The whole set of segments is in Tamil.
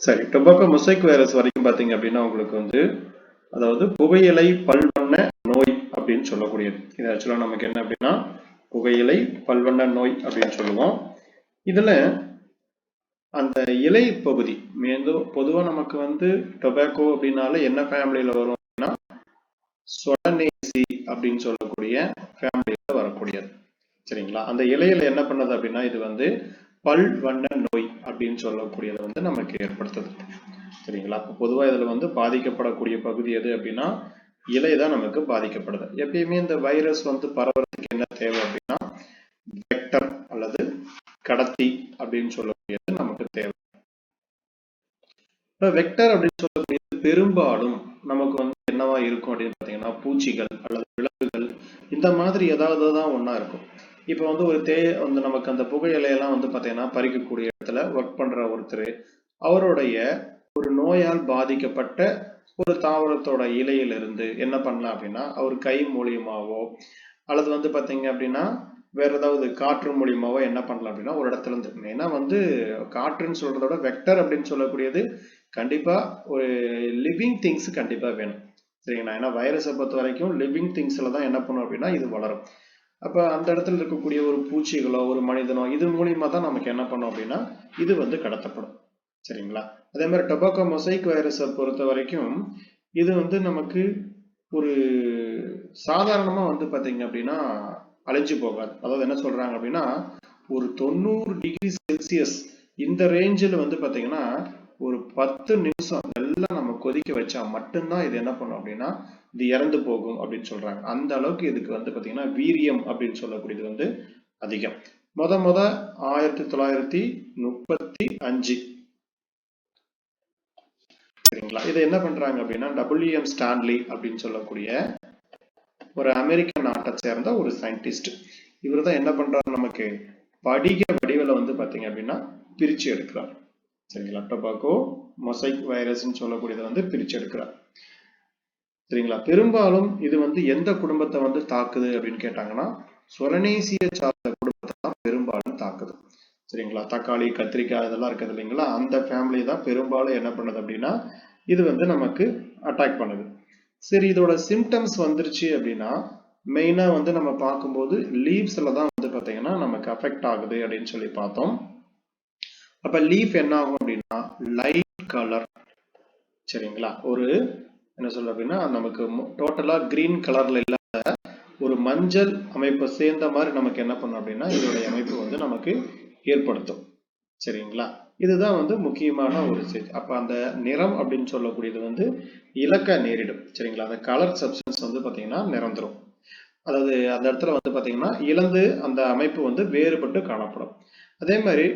சரி, டொபாக்கோ மொசைக் வைரஸ் வரைக்கும் பாத்தீங்க அப்படின்னா உங்களுக்கு வந்து அதாவது புகையிலை பல்வண்ண நோய் அப்படின்னு சொல்லக்கூடியது. இது ஆக்சுவலா நமக்கு என்ன அப்படின்னா புகையிலை பல்வண்ண நோய் அப்படின்னு சொல்லுவோம். இதுல அந்த இலை பகுதி பொதுவா நமக்கு வந்து டொபாக்கோ அப்படின்னால என்ன ஃபேமிலியில வரும் அப்படின்னா சொலனேசி அப்படின்னு சொல்லக்கூடிய ஃபேமிலியில வரக்கூடியது. சரிங்களா? அந்த இலையில என்ன பண்ணது அப்படின்னா இது வந்து பல் வண்ண நோய் அப்படின்னு சொல்லக்கூடியதை வந்து நமக்கு ஏற்படுத்துது. சரிங்களா? பொதுவா இதுல வந்து பாதிக்கப்படக்கூடிய பகுதி எது அப்படின்னா இலை தான் நமக்கு பாதிக்கப்படுது. எப்பயுமே இந்த வைரஸ் வந்து பரவறதுக்கு என்ன தேவை அப்படின்னா வெக்டர் அல்லது கடத்தி அப்படின்னு சொல்லக்கூடியது நமக்கு தேவை. இப்ப வெக்டர் அப்படின்னு சொல்லக்கூடியது பெரும்பாலும் நமக்கு வந்து என்னவா இருக்கும் அப்படின்னு பாத்தீங்கன்னா பூச்சிகள் அல்லது விலங்குகள் இந்த மாதிரி ஏதாவது தான் ஒண்ணா இருக்கும். இப்ப வந்து ஒரு வந்து நமக்கு அந்த புகையிலையெல்லாம் வந்து பாத்தீங்கன்னா பறிக்கக்கூடிய இடத்துல ஒர்க் பண்ற ஒருத்தர் அவருடைய ஒரு நோயால் பாதிக்கப்பட்ட ஒரு தாவரத்தோட இலையிலிருந்து என்ன பண்ணலாம் அப்படின்னா அவர் கை மூலியமாவோ அல்லது வந்து பாத்தீங்க அப்படின்னா வேற ஏதாவது காற்று மூலியமாவோ என்ன பண்ணலாம் அப்படின்னா ஒரு இடத்துல இருந்து ஏன்னா வந்து காற்றுன்னு சொல்றத விட வெக்டர் அப்படின்னு சொல்லக்கூடியது கண்டிப்பா ஒரு லிவிங் திங்ஸ் கண்டிப்பா வேணும். சரிங்களா? ஏன்னா வைரஸை பொறுத்த வரைக்கும் லிவிங் திங்ஸ்ல தான் என்ன பண்ணும் அப்படின்னா இது வளரும். அப்ப அந்த இடத்துல இருக்கக்கூடிய ஒரு பூச்சிகளோ ஒரு மனிதனோ இது மூலியமா தான் நமக்கு என்ன பண்ணும் அப்படின்னா இது வந்து கடத்தப்படும். சரிங்களா? அதே மாதிரி டொபாக்கோ மொசைக் வைரஸை பொறுத்த வரைக்கும் இது வந்து நமக்கு ஒரு சாதாரணமா வந்து பாத்தீங்க அப்படின்னா அழிஞ்சு போகாது. அதாவது என்ன சொல்றாங்க அப்படின்னா ஒரு 90 டிகிரி செல்சியஸ் இந்த ரேஞ்சில் வந்து பாத்தீங்கன்னா ஒரு 10 நிமிஷம் எல்லாம் நம்ம கொதிக்க வச்சா மட்டும்தான் இது என்ன பண்ணும் அப்படின்னா இது இறந்து போகும் அப்படின்னு சொல்றாங்க. அந்த அளவுக்கு இதுக்கு வந்து பாத்தீங்கன்னா வீரியம் அப்படின்னு சொல்லக்கூடியது வந்து அதிகம். முத 1935 சரிங்களா? இதை என்ன பண்றாங்க அப்படின்னா WM ஸ்டான்லி அப்படின்னு சொல்லக்கூடிய ஒரு அமெரிக்க நாட்டை சேர்ந்த ஒரு சயின்டிஸ்ட் இவர் தான் என்ன பண்றாரு நமக்கு படிக வடிவில் வந்து பாத்தீங்க அப்படின்னா பிரிச்சு எடுக்கிறார். சரிங்களா? டொபாக்கோ மொசைக் வைரஸ் சொல்லக்கூடியதை வந்து பிரிச்சு எடுக்கிறார். சரிங்களா? பெரும்பாலும் இது வந்து எந்த குடும்பத்தை வந்து தாக்குது அப்படின்னு கேட்டாங்கன்னா சொலனேசிய சார்ந்த குடும்பத்தை தான் பெரும்பாலும் தாக்குது. சரிங்களா? தக்காளி கத்திரிக்காய் இதெல்லாம் இருக்குது இல்லைங்களா? அந்த ஃபேமிலி தான் பெரும்பாலும் என்ன பண்ணுது அப்படின்னா இது வந்து நமக்கு அட்டாக் பண்ணுது. சரி, இதோட சிம்டம்ஸ் வந்துருச்சு அப்படின்னா மெயினா வந்து நம்ம பார்க்கும்போது லீவ்ஸ்ல தான் வந்து பாத்தீங்கன்னா நமக்கு அஃபெக்ட் ஆகுது அப்படின்னு சொல்லி பார்த்தோம். அப்ப லீஃப் என்ன ஆகும் அப்படின்னா லைட் கலர். சரிங்களா? ஒரு என்ன சொல்ல அப்படின்னா நமக்கு டோட்டலா கிரீன் கலர்ல இல்லாத ஒரு மஞ்சள் அமைப்பை சேர்ந்த மாதிரி நமக்கு என்ன பண்ணும் அப்படின்னா இதோட அமைப்பு வந்து நமக்கு ஏற்படுத்தும். சரிங்களா? இதுதான் வந்து முக்கியமான ஒரு ஸ்டேஜ். அப்ப அந்த நிறம் அப்படின்னு சொல்லக்கூடியது வந்து இழக்க நேரிடும். சரிங்களா? அந்த கலர் சப்ஸ்டன்ஸ் வந்து பாத்தீங்கன்னா நிறந்துரும். அதாவது அந்த இடத்துல வந்து பாத்தீங்கன்னா இழந்து அந்த அமைப்பு வந்து வேறுபட்டு காணப்படும். அதே மாதிரி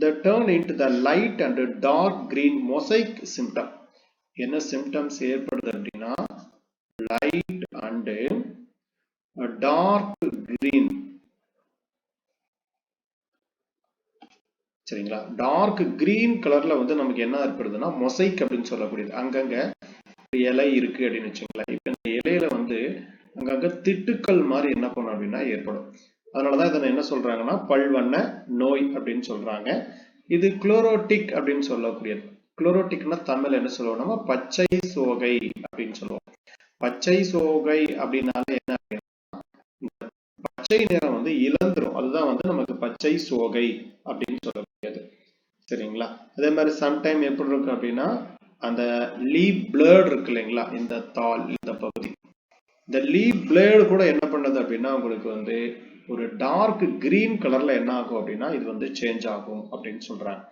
the turn into the light and dark green mosaic symptom. என்ன சிம்டம்ஸ் ஏற்படுது அப்படின்னா லைட் அண்ட் டார்க் கிரீன். சரிங்களா? டார்க் கிரீன் கலர்ல வந்து நமக்கு என்ன ஏற்படுதுன்னா மொசைக் அப்படின்னு சொல்லக்கூடியது. அங்கங்க இலை இருக்கு அப்படின்னு வச்சுங்களேன். இப்ப இந்த இலையில வந்து அங்கங்க திட்டுக்கள் மாதிரி என்ன பண்ணும் அப்படின்னா ஏற்படும். அதனாலதான் இதை என்ன சொல்றாங்கன்னா பல்வண்ண நோய் அப்படின்னு சொல்றாங்க. இது குளோரோட்டிக் அப்படின்னு சொல்லக்கூடியது. குளோரோட்டிக்னா தமிழ் என்ன சொல்லுவோம்னா பச்சை சோகை அப்படின்னு சொல்லுவோம். பச்சை சோகை அப்படின்னால என்ன அப்படின்னா பச்சை நிறம் வந்து இழந்துரும். அதுதான் வந்து நமக்கு பச்சை சோகை அப்படின்னு சொல்லக்கூடியது. சரிங்களா? அதே மாதிரி சம்டைம் எப்படி இருக்கு அப்படின்னா அந்த லீவ் பிளேட் இருக்கு இல்லைங்களா? இந்த தாள் இந்த பகுதி இந்த லீவ் பிளேடு கூட என்ன பண்ணுது அப்படின்னா உங்களுக்கு வந்து ஒரு டார்க் கிரீன் கலர்ல என்ன ஆகும் அப்படின்னா இது வந்து சேஞ்ச் ஆகும் அப்படின்னு சொல்றாங்க.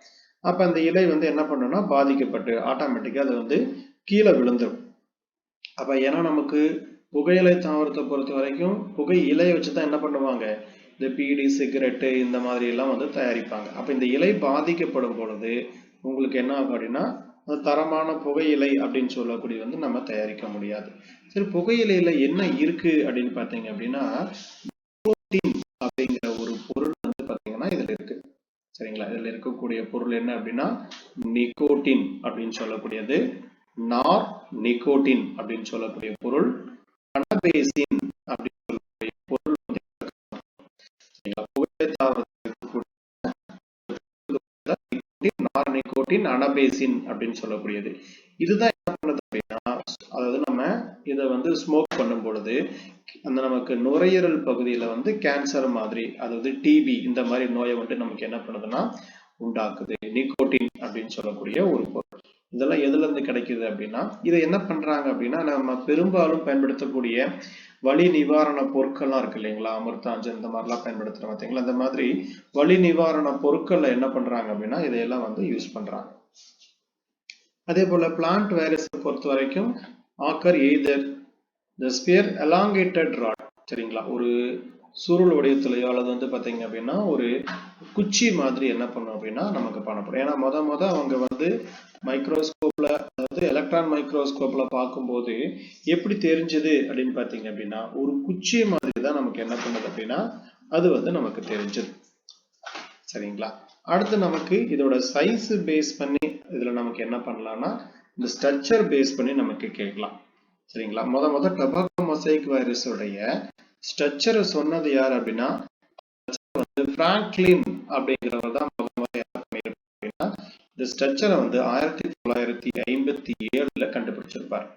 அப்ப அந்த இலை வந்து என்ன பண்ணுன்னா பாதிக்கப்பட்டு ஆட்டோமேட்டிக்கா அது வந்து கீழே விழுந்துடும். அப்ப ஏன்னா நமக்கு புகையிலை தாவரத்தை பொறுத்த வரைக்கும் புகை இலையை வச்சுதான் என்ன பண்ணுவாங்க இந்த பீடி சிகரெட்டு இந்த மாதிரி எல்லாம் வந்து தயாரிப்பாங்க. அப்ப இந்த இலை பாதிக்கப்படும் பொழுது உங்களுக்கு என்ன ஆகும் அப்படின்னா அந்த தரமான புகையிலை அப்படின்னு சொல்லக்கூடிய வந்து நம்ம தயாரிக்க முடியாது. சரி, புகையிலையில என்ன இருக்கு அப்படின்னு பாத்தீங்க அப்படின்னா நிக்கோட்டின் அப்படிங்கிற ஒரு பொருள் வந்து பாத்தீங்கன்னா இதுல இருக்கு. சரிங்களா? இதுல இருக்கக்கூடிய பொருள் என்ன அப்படின்னா நிக்கோட்டின் அப்படின்னு சொல்லக்கூடியது, நார் நிக்கோட்டின் அப்படின்னு சொல்லக்கூடிய பொருள், கனபேசின் அப்படின்னு சொல்லக்கூடிய பொருள் வந்து புகையிலை தாவரத்தில் இருக்கக்கூடிய நார் நிக்கோட்டின் நிக்கோட்டின் அனபேசின் அப்படின்னு சொல்லக்கூடியது. இதுதான் என்ன பண்ணுது அப்படின்னா, அதாவது நம்ம இதை வந்து ஸ்மோக் பண்ணும் பொழுது அந்த நமக்கு நுரையீரல் பகுதியில வந்து கேன்சர் மாதிரி, அதாவது டிபி இந்த மாதிரி நோயை வந்து நமக்கு என்ன பண்ணுதுன்னா உண்டாக்குது. நிக்கோட்டின் அப்படின்னு சொல்லக்கூடிய ஒரு பொருள். இதெல்லாம் எதுல இருந்து கிடைக்குது அப்படின்னா, இதை என்ன பண்றாங்க அப்படின்னா, நம்ம பெரும்பாலும் பயன்படுத்தக்கூடிய வலி நிவாரண பொருட்கள்லாம் இருக்கு இல்லைங்களா, அமிர்தாஞ்சன் இந்த மாதிரிலாம் பயன்படுத்துறோம் பார்த்தீங்களா, இந்த மாதிரி வலி நிவாரண பொருட்கள்ல என்ன பண்றாங்க அப்படின்னா இதையெல்லாம் வந்து யூஸ் பண்றாங்க. அதே போல பிளான்ட் வைரஸ் பொறுத்த வரைக்கும் occur either the sphere elongated rod, சரிங்களா, ஒரு சுருள் வடிவத்திலேயோ அல்லது வந்து பார்த்தீங்க அப்படின்னா ஒரு குச்சி மாதிரி என்ன பண்ணும் அப்படின்னா நமக்கு பண்ணப்படும். ஏன்னா முத அவங்க வந்து மைக்ரோஸ்கோப்ல, அதாவது எலக்ட்ரான் மைக்ரோஸ்கோப்ல பார்க்கும்போது எப்படி தெரிஞ்சது அப்படின்னு பார்த்தீங்க அப்படின்னா ஒரு குச்சி மாதிரி தான் நமக்கு என்ன பண்ணுது அப்படின்னா அது வந்து நமக்கு தெரிஞ்சது. சரிங்களா, அடுத்து நமக்கு இதோட சைஸ் பேஸ் பண்ணி இதுல நமக்கு என்ன பண்ணலாம்னா இந்த ஸ்ட்ரக்சர் பேஸ் பண்ணி நமக்கு கேட்கலாம். சரிங்களா, முத டொபாக்கோ மொசைக் வைரஸ் உடைய ஸ்ட்ரக்சரை சொன்னது யார் அப்படின்னா பிராங்க்லின் அப்படிங்கிறவர் தான் அப்படின்னா இந்த ஸ்ட்ரக்சரை வந்து 1957 கண்டுபிடிச்சிருப்பார்.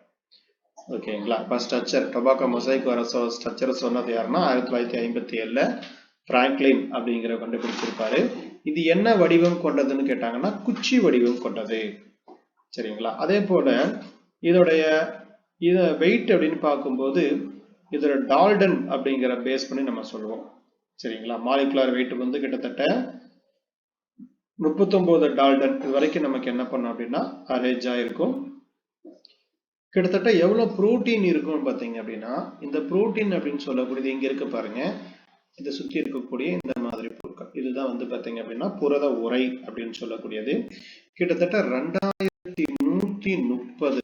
ஓகேங்களா, இப்ப ஸ்ட்ரக்சர் டொபாக்கோ மொசைக் வைரஸ் ஸ்ட்ரக்சரை சொன்னது யாருன்னா 1957 பிராங்க்லின் அப்படிங்கிற கண்டுபிடிச்சிருப்பாரு. இது என்ன வடிவம் கொண்டதுன்னு கேட்டாங்கன்னா குச்சி வடிவம் கொண்டது. சரிங்களா, அதே போல இதோடைய வெயிட் அப்படின்னு பார்க்கும்போது இதோட டால்டன் அப்படிங்கிற பேஸ் பண்ணி நம்ம சொல்லுவோம். சரிங்களா, மாலிகுலர் வெயிட் வந்து கிட்டத்தட்ட 39 டால்டன் இது வரைக்கும் நமக்கு என்ன பண்ணோம் அப்படின்னா அரேஞ்ச் ஆயிருக்கும். கிட்டத்தட்ட எவ்வளவு புரோட்டீன் இருக்கும் பாத்தீங்க அப்படின்னா, இந்த புரோட்டீன் அப்படின்னு சொல்லக்கூடியது இங்க இருக்கு பாருங்க, இதை சுத்தி இருக்கக்கூடிய இந்த மாதிரி பொருட்கள் இதுதான் வந்து பாத்தீங்க அப்படின்னா புரத உரை அப்படின்னு சொல்லக்கூடியது. கிட்டத்தட்ட 2130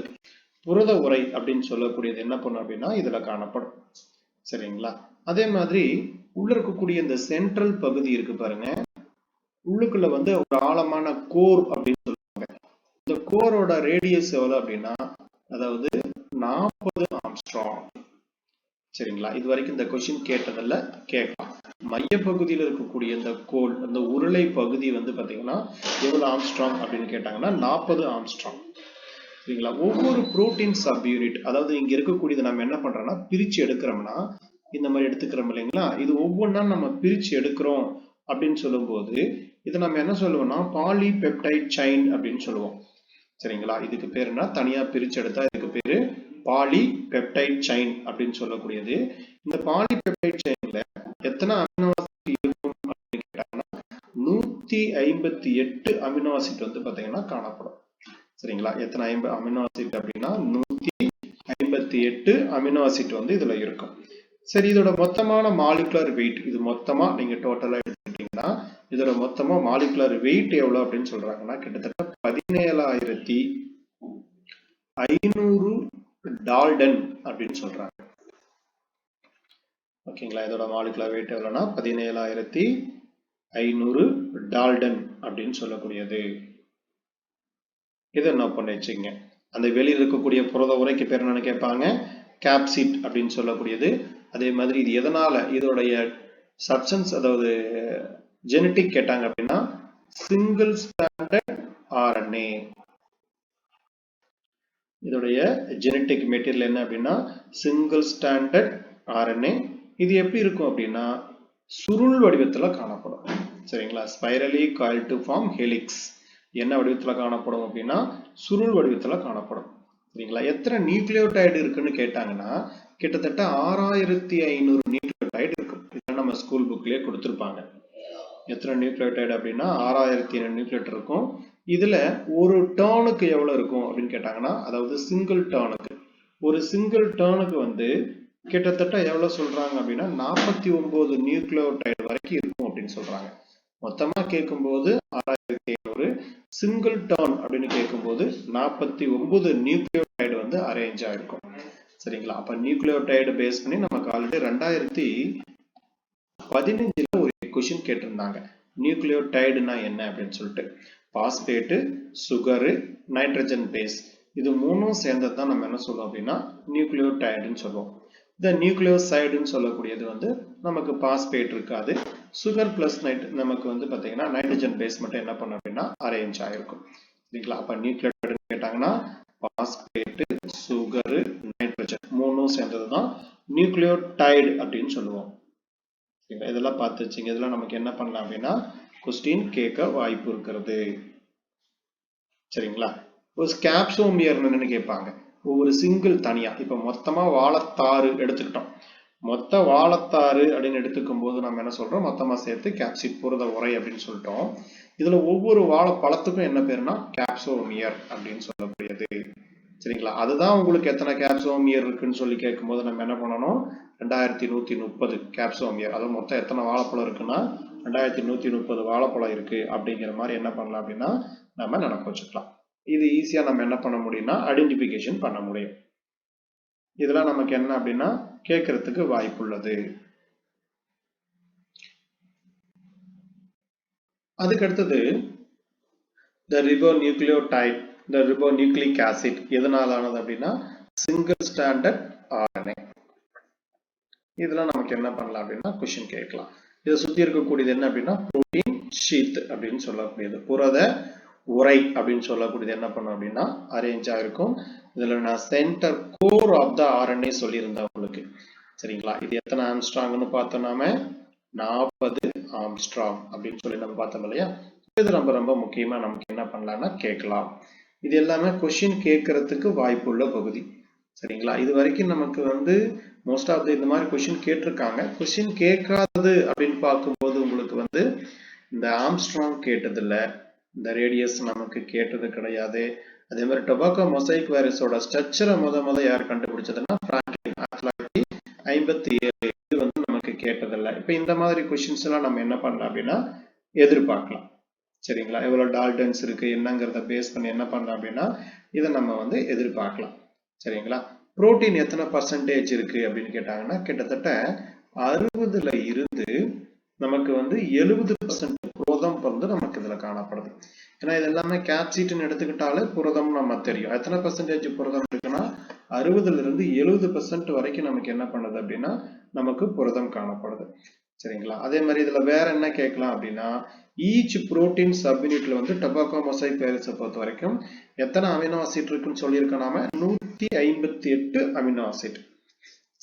புரத உரை அப்படின்னு சொல்லக்கூடியது என்ன பண்ணும் அப்படின்னா இதுல காணப்படும். சரிங்களா, அதே மாதிரி உள்ள இருக்கக்கூடிய இந்த சென்ட்ரல் பகுதி இருக்கு பாருங்க, உள்ளுக்குள்ள வந்து ஒரு ஆழமான கோர் அப்படின்னு சொல்லுவாங்க. இந்த கோரோட ரேடியஸ் எவ்வளவு அப்படின்னா அதாவது 40 ஆம்ஸ்ட்ராங். சரிங்களா, இது வரைக்கும் இந்த கொஸ்டின் கேட்டதில்ல, கேட்கலாம். மைய பகுதியில் இருக்கக்கூடிய இந்த கோல், அந்த உருளை பகுதி வந்து பாத்தீங்கன்னா எவ்வளவு ஆம்ஸ்ட்ராங் அப்படின்னு கேட்டாங்கன்னா 40 ஆம்ஸ்ட்ராங். சரிங்களா, ஒவ்வொரு புரோட்டீன் சப் யூனிட், அதாவது இங்க இருக்கக்கூடியது நம்ம என்ன பண்றோம்னா பிரிச்சு எடுக்கிறோம்னா இந்த மாதிரி எடுத்துக்கிறோம் இல்லைங்களா, இது ஒவ்வொன்றா நம்ம பிரிச்சு எடுக்கிறோம் அப்படின்னு சொல்லும்போது இதை நம்ம என்ன சொல்லுவோம்னா பாலிபெப்டைட் செயின் அப்படின்னு சொல்லுவோம். சரிங்களா, இதுக்கு பேர் என்ன, தனியா பிரிச்சு எடுத்தா இதுக்கு பேரு பாலிபெப்டைட் செயின் அப்படின்னு சொல்லக்கூடியது. இந்த பாலிபெப்டைட் செயின்ல எத்தனை அமினோ ஆசிட் இருக்கும் அப்படின்னு கேட்டாங்கன்னா 158 அமினோ ஆசிட் வந்து பாத்தீங்கன்னா காணப்படும். சரிங்களா, எத்தனை அமினோ ஆசிட் அப்படின்னா 158 அமினோ ஆசிட் வந்து இதுல இருக்கும். சரி, இதோட மொத்தமான மாலிகுலர் வெயிட், இது மொத்தமா நீங்க டோட்டலா எடுத்துக்கிட்டீங்கன்னா இதோட மொத்தமா மாலிகுலர் வெயிட் எவ்வளவு அப்படின்னு சொல்றாங்கன்னா கிட்டத்தட்ட 17,500 டால்டன் அப்படின்னு சொல்றாங்க. ஓகேங்களா, இதோட மாலிகுலர் வெயிட் எவ்வளவுனா 17,500 டால்டன் அப்படின்னு சொல்லக்கூடியது. இதை என்ன பண்ண வச்சுங்க, அந்த வெளியில் இருக்கக்கூடிய புரத உரைக்கு பேர் என்னன்னு கேட்பாங்க, கேப்சிட் அப்படின்னு சொல்லக்கூடியது. அதே மாதிரி இது எதனால இதோடைய சப்ஸ்டன்ஸ், அதாவது ஜெனட்டிக் கேட்டாங்க அப்படின்னா சிங்கிள் ஸ்டாண்டர்ட் ஆர்என்ஏ. இதோடைய ஜெனட்டிக் மெட்டீரியல் என்ன அப்படின்னா சிங்கிள் ஸ்டாண்டர்ட் ஆர்என்ஏ. இது எப்படி இருக்கும் அப்படின்னா சுருள் வடிவத்துல காணப்படும். சரிங்களா, spirally coil to form helix என்ன வடிவத்துல காணப்படும் அப்படின்னா சுருள் வடிவத்துல காணப்படும். சரிங்களா, எத்தனை நியூக்ளியோடைடு இருக்குன்னு கேட்டாங்கன்னா கிட்டத்தட்ட 6500 நியூக்ளியோடைடு இருக்கும். இதெல்லாம் நம்ம ஸ்கூல் புக்லயே கொடுத்துருப்பாங்க. எத்தனை நியூக்ளியோடைடு அப்படின்னா 6500 நியூக்ளியோடைடு இருக்கும். இதுல ஒரு டர்னுக்கு எவ்வளவு இருக்கும் அப்படின்னு கேட்டாங்கன்னா, அதாவது சிங்கிள் டர்னுக்கு, ஒரு சிங்கிள் டர்னுக்கு வந்து கிட்டத்தட்ட எவ்வளவு சொல்றாங்க அப்படின்னா 49 நியூக்ளியோடைடு வரைக்கும் இருக்கும் அப்படின்னு சொல்றாங்க. மொத்தமா கேட்கும்போது 6500, சிங்கிள் டர்ன் அப்படின்னு கேட்கும்போது 49 நியூக்ளியோடைடு வந்து அரேஞ்ச் ஆயிருக்கும். சரிங்களா, அப்ப நியூக்ளியோடைடு பேஸ் பண்ணி நமக்கு ஆல்ரெடி 2015 ஒரு கொஸ்டின் கேட்டிருந்தாங்க, நியூக்ளியோடைடுனா என்ன அப்படின்னு சொல்லிட்டு. பாஸ்பேட்டு, சுகரு, நைட்ரஜன் பேஸ், இது மூணும் சேர்ந்தது தான் நம்ம என்ன சொல்லுவோம் அப்படின்னா நியூக்ளியோடைடுன்னு சொல்லுவோம். இந்த நியூக்ளியோசைடுன்னு சொல்லக்கூடியது வந்து நமக்கு பாஸ்பேட் இருக்காது, சுகர் பிளஸ் நமக்கு வந்து பாத்தீங்கன்னா நைட்ரஜன் பேஸ் மட்டும் என்ன பண்ணும் அப்படின்னா அரேஞ்ச் ஆயிருக்கும். சரிங்களா? அப்ப நியூக்ளியோடைடு கேட்டாங்கன்னா பாஸ்பேட், சுகர், நைட்ரஜன் மூணும் சேர்ந்ததுதான் நியூக்ளியோடைடு அப்படின்னு சொல்லுவோம். இதெல்லாம் பார்த்து வச்சுங்க. இதெல்லாம் நமக்கு என்ன பண்ணலாம் அப்படின்னா கொஸ்டின் கேட்க வாய்ப்பு இருக்கிறது. சரிங்களா? ஒரு ஸ்கேப்சோமியர் என்னன்னு கேட்பாங்க. ஒவ்வொரு சிங்கிள் தனியா இப்ப மொத்தமா வாழைத்தாறு எடுத்துக்கிட்டோம். மொத்த வாழைத்தாறு அப்படின்னு எடுத்துக்கும் போது நம்ம என்ன சொல்றோம், மொத்தமா சேர்த்து கேப்சிட் புரத உரை அப்படின்னு சொல்லிட்டோம். இதுல ஒவ்வொரு வாழைப்பழத்துக்கும் என்ன பேருனா கேப்சோமியர் அப்படின்னு சொல்லக்கூடியது. சரிங்களா? அதுதான் உங்களுக்கு எத்தனை கேப்சோமியர் இருக்குன்னு சொல்லி கேட்கும்போது நம்ம என்ன பண்ணணும், 2130 கேப்சோமியர். அது மொத்தம் எத்தனை வாழைப்பழம் இருக்குன்னா 2130 வாழைப்பழம் இருக்கு அப்படிங்கிற மாதிரி என்ன பண்ணலாம் அப்படின்னா நம்ம நினைப்பு வச்சுக்கலாம். இது ஈஸியா நம்ம என்ன பண்ண முடியும்னா ஐடென்டிபிகேஷன் பண்ண முடியும். இதெல்லாம் நமக்கு என்ன அப்படின்னா கேட்கறதுக்கு வாய்ப்பு உள்ளது. அதுக்கு அடுத்தது the ribonucleotide, the ribonucleic acid எதனால ஆனது அப்படின்னா சிங்கிள் ஸ்டாண்டர்ட் RNA. இதெல்லாம் நமக்கு என்ன பண்ணலாம் அப்படின்னா கொஸ்டின் கேட்கலாம். இதை சுத்தி இருக்கக்கூடியது என்ன அப்படின்னா புரோட்டீன் ஷீத் அப்படின்னு சொல்லக்கூடியது, புரத உரை அப்படின்னு சொல்லக்கூடியது என்ன பண்ணும் அப்படின்னா அரேஞ்ச் ஆயிருக்கும். இதுல நான் center core of the RNA சொல்லியிருந்தேன் உங்களுக்கு. சரிங்களா? இது எத்தனை ஆம்ஸ்ட்ராங்னு பார்த்தோம் நாம 40 ஆம்ஸ்ட்ராங் அப்படின்னு சொல்லி நம்ம பார்த்தோம் இல்லையா? இது ரொம்ப ரொம்ப முக்கியமா நமக்கு என்ன பண்ணலாம்னா கேட்கலாம். இது எல்லாமே கொஸ்டின் கேட்கறதுக்கு வாய்ப்புள்ள பகுதி. சரிங்களா? இது வரைக்கும் நமக்கு வந்து மோஸ்ட் ஆஃப் இந்த மாதிரி கொஸ்டின் கேட்டிருக்காங்க. கொஸ்டின் கேட்காது அப்படின்னு பார்க்கும்போது உங்களுக்கு வந்து இந்த ஆம்ஸ்ட்ராங் கேட்டதில்ல, இந்த ரேடியஸ் நமக்கு கேட்டது கிடையாது. அதே மாதிரி டொபாக்கோ மொசைக் வைரஸோட ஸ்ட்ரக்சரை முத யார் கண்டுபிடிச்சதுன்னா பிராங்க்லின் 1957. இது வந்து நமக்கு கேட்டதில்லை. இப்ப இந்த மாதிரி கொஸ்டின்ஸ் எல்லாம் நம்ம என்ன பண்ணலாம் அப்படின்னா எதிர்பார்க்கலாம். சரிங்களா? எவ்வளவு டால்டன்ஸ் இருக்கு என்னங்கிறத பேஸ் பண்ணி என்ன பண்ணலாம் அப்படின்னா இதை நம்ம வந்து எதிர்பார்க்கலாம். சரிங்களா? புரோட்டீன் எத்தனை பர்சன்டேஜ் இருக்கு அப்படின்னு கேட்டாங்கன்னா கிட்டத்தட்ட 60ல இருந்து நமக்கு வந்து 70% புரதம் வந்து நமக்கு இதுல காணப்படுது. ஏன்னா இது எல்லாமே கேப்சிட்னு எடுத்துக்கிட்டாலே புரதம் நம்ம தெரியும். எத்தனை பர்சன்டேஜ் புரதம் இருக்குன்னா 60ல இருந்து 70% வரைக்கும் நமக்கு என்ன பண்ணுது அப்படின்னா நமக்கு புரதம் காணப்படுது. சரிங்களா? அதே மாதிரி இதுல வேற என்ன கேட்கலாம் அப்படின்னா ஈச் புரோட்டீன் சப்யூனிட்ல வந்து டொபாக்கோ மொசைக் வைரஸை பொறுத்த வரைக்கும் எத்தனை அமினோ ஆசிட் இருக்குன்னு சொல்லியிருக்கோம் நாம 158 அமினோ ஆசிட்.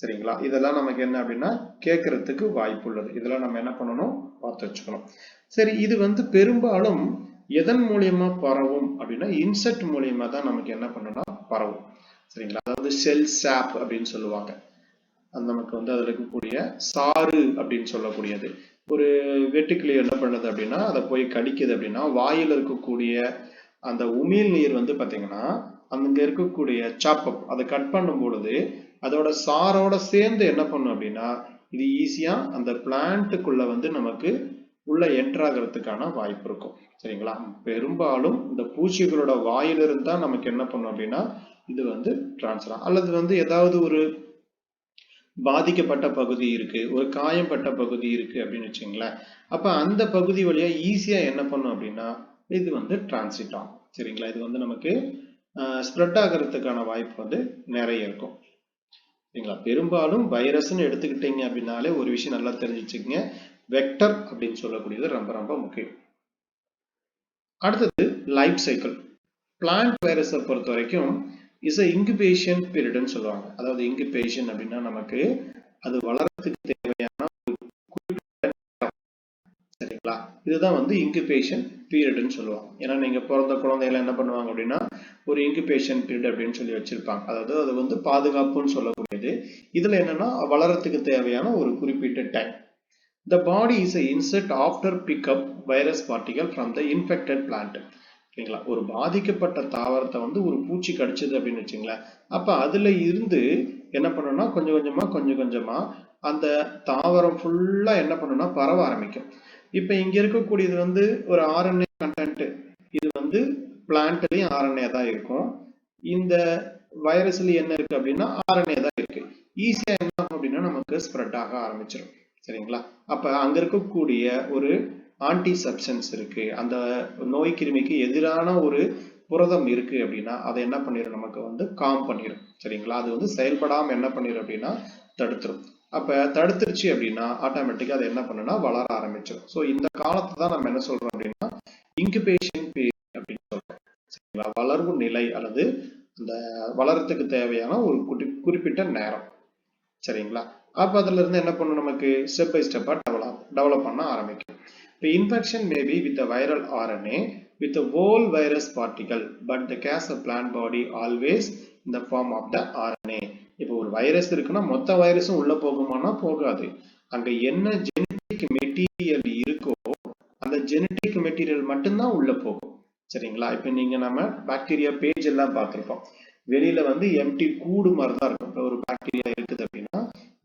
சரிங்களா? இதெல்லாம் நமக்கு என்ன அப்படின்னா கேட்கறதுக்கு வாய்ப்பு உள்ளது. இதெல்லாம் நம்ம என்ன பண்ணணும் பார்த்து வச்சுக்கணும். சரி, இது வந்து பெரும்பாலும் எதன் மூலியமா பரவும் அப்படின்னா இன்செக்ட் மூலியமா தான் நமக்கு என்ன பண்ணணும்னா பரவும். சரிங்களா? அதாவது செல் சாப் அப்படின்னு சொல்லுவாங்க. நமக்கு வந்து அதுல இருக்கக்கூடிய சாறு அப்படின்னு சொல்லக்கூடியது ஒரு வெட்டுக்கிளி என்ன பண்ணுது அப்படின்னா அதை போய் கடிக்குது அப்படின்னா வாயில் இருக்கக்கூடிய அந்த உமிழ் நீர் வந்து பாத்தீங்கன்னா அங்க இருக்கக்கூடிய சாப்பப் அதை கட் பண்ணும் பொழுது அதோட சாரோட சேர்ந்து என்ன பண்ணும் அப்படின்னா இது ஈஸியா அந்த பிளான்ட்டுக்குள்ள வந்து நமக்கு உள்ள என்ட்ராகிறதுக்கான வாய்ப்பு இருக்கும். சரிங்களா? பெரும்பாலும் இந்த பூச்சிகளோட வாயிலிருந்து தான் நமக்கு என்ன பண்ணும் அப்படின்னா இது வந்து டிரான்ஸ்ஃபர் அல்லது வந்து ஏதாவது ஒரு பாதிக்கப்பட்ட பகுதி இருக்கு, ஒரு காயம்பட்ட பகுதி இருக்கு அப்படின்னு வச்சுங்களேன். அப்ப அந்த பகுதி வழியா ஈஸியா என்ன பண்ணும் அப்படின்னா இது வந்து டிரான்சிட் ஆகும். சரிங்களா? இது வந்து நமக்கு ஸ்ப்ரெட் ஆகிறதுக்கான வாய்ப்பு வந்து நிறைய இருக்கும். சரிங்களா? பெரும்பாலும் வைரஸ்ன்னு எடுத்துக்கிட்டீங்க அப்படின்னாலே ஒரு விஷயம் நல்லா தெரிஞ்சுச்சுங்க, வெக்டர் அப்படின்னு சொல்லக்கூடியது ரொம்ப ரொம்ப முக்கியம். அடுத்தது லைஃப் சைக்கிள். பிளான்ட் வைரஸை பொறுத்த வரைக்கும் இஸ் இன்குபேஷன் பீரியட்னு சொல்லுவாங்க. அதாவது இன்குபேஷன் அப்படின்னா நமக்கு அது வளர்றதுக்கு தேவையான சரிங்களா? இதுதான் வந்து இன்குபேஷன் பீரியட்னு சொல்லுவாங்க. ஏன்னா நீங்க பிறந்த குழந்தைகளை என்ன பண்ணுவாங்க அப்படின்னா ஒரு இன்குபேஷன் பீரியட் அப்படின்னு சொல்லி வச்சிருப்பாங்க. அதாவது அது வந்து பாதுகாப்புன்னு சொல்லக்கூடியது. இதுல என்னன்னா வளர்றதுக்கு தேவையான ஒரு குறிப்பிட்ட time. The body is an insect after pickup virus particle from the infected plant. சரிங்களா? ஒரு பாதிக்கப்பட்ட தாவரத்தை வந்து ஒரு பூச்சி கடிச்சது அப்படின்னு வச்சுங்களேன். அப்ப அதுல இருந்து என்ன பண்ணணும்னா கொஞ்சம் கொஞ்சமா அந்த தாவரம் ஃபுல்லா என்ன பண்ணணும்னா பரவ ஆரம்பிக்கும். இப்ப இங்க இருக்கக்கூடியது வந்து ஒரு RNA கண்டென்ட். இது வந்து பிளான்ட்லயும் RNA தான் இருக்கும். இந்த வைரஸ்ல என்ன இருக்கு அப்படின்னா RNA தான் இருக்கு. ஈஸியா என்ன ஆகும் அப்படின்னா நமக்கு ஸ்ப்ரெட் ஆக ஆரம்பிச்சிடும். சரிங்களா? அப்ப அங்க இருக்கக்கூடிய ஒரு ஆன்டி சப்ஸ்டன்ஸ் இருக்கு, அந்த நோய் கிருமிக்கு எதிரான ஒரு புரதம் இருக்கு அப்படின்னா அதை என்ன பண்ணிடும் நமக்கு வந்து காம் பண்ணிடும். சரிங்களா? அது வந்து செயல்படாம என்ன பண்ணிடும் அப்படின்னா தடுத்துரும். அப்ப தடுத்துருச்சு அப்படின்னா ஆட்டோமேட்டிக்கா அதை என்ன பண்ணுன்னா வளர ஆரம்பிச்சிடும். ஸோ இந்த காலத்தை தான் நம்ம என்ன சொல்றோம் அப்படின்னா இன்குபேஷன் பீரியட் அப்படின்னு சொல்றோம். நிலை அல்லது அந்த வளர்றதுக்கு தேவையான ஒரு குறிப்பிட்ட நேரம். சரிங்களா? அப்ப அதுல இருந்து என்ன பண்ணும், நமக்கு ஸ்டெப் பை ஸ்டெப்பா டெவலப் பண்ண ஆரம்பிக்கும். இப்போ infection may be with viral RNA with a whole virus particle but the case of plant body always in the form of the RNA. இப்போ ஒரு வைரஸ் இருக்குன்னா மொத்த வைரஸும் உள்ள போகுமானா போகாது. அங்க என்ன ஜெனடிக் மெட்டீரியல் இருக்கோ அந்த ஜெனடிக் மெட்டீரியல் மட்டும்தான் உள்ள போகும். சரிங்களா? இப்போ நீங்க நம்ம பாக்டீரியா பேஜ் எல்லாம் பார்த்திருப்போம். வெளியில வந்து எம்டி கூடு மாதிரி தான் இருக்கும். இப்போ ஒரு பாக்டீரியா இருக்குது அப்படின்னா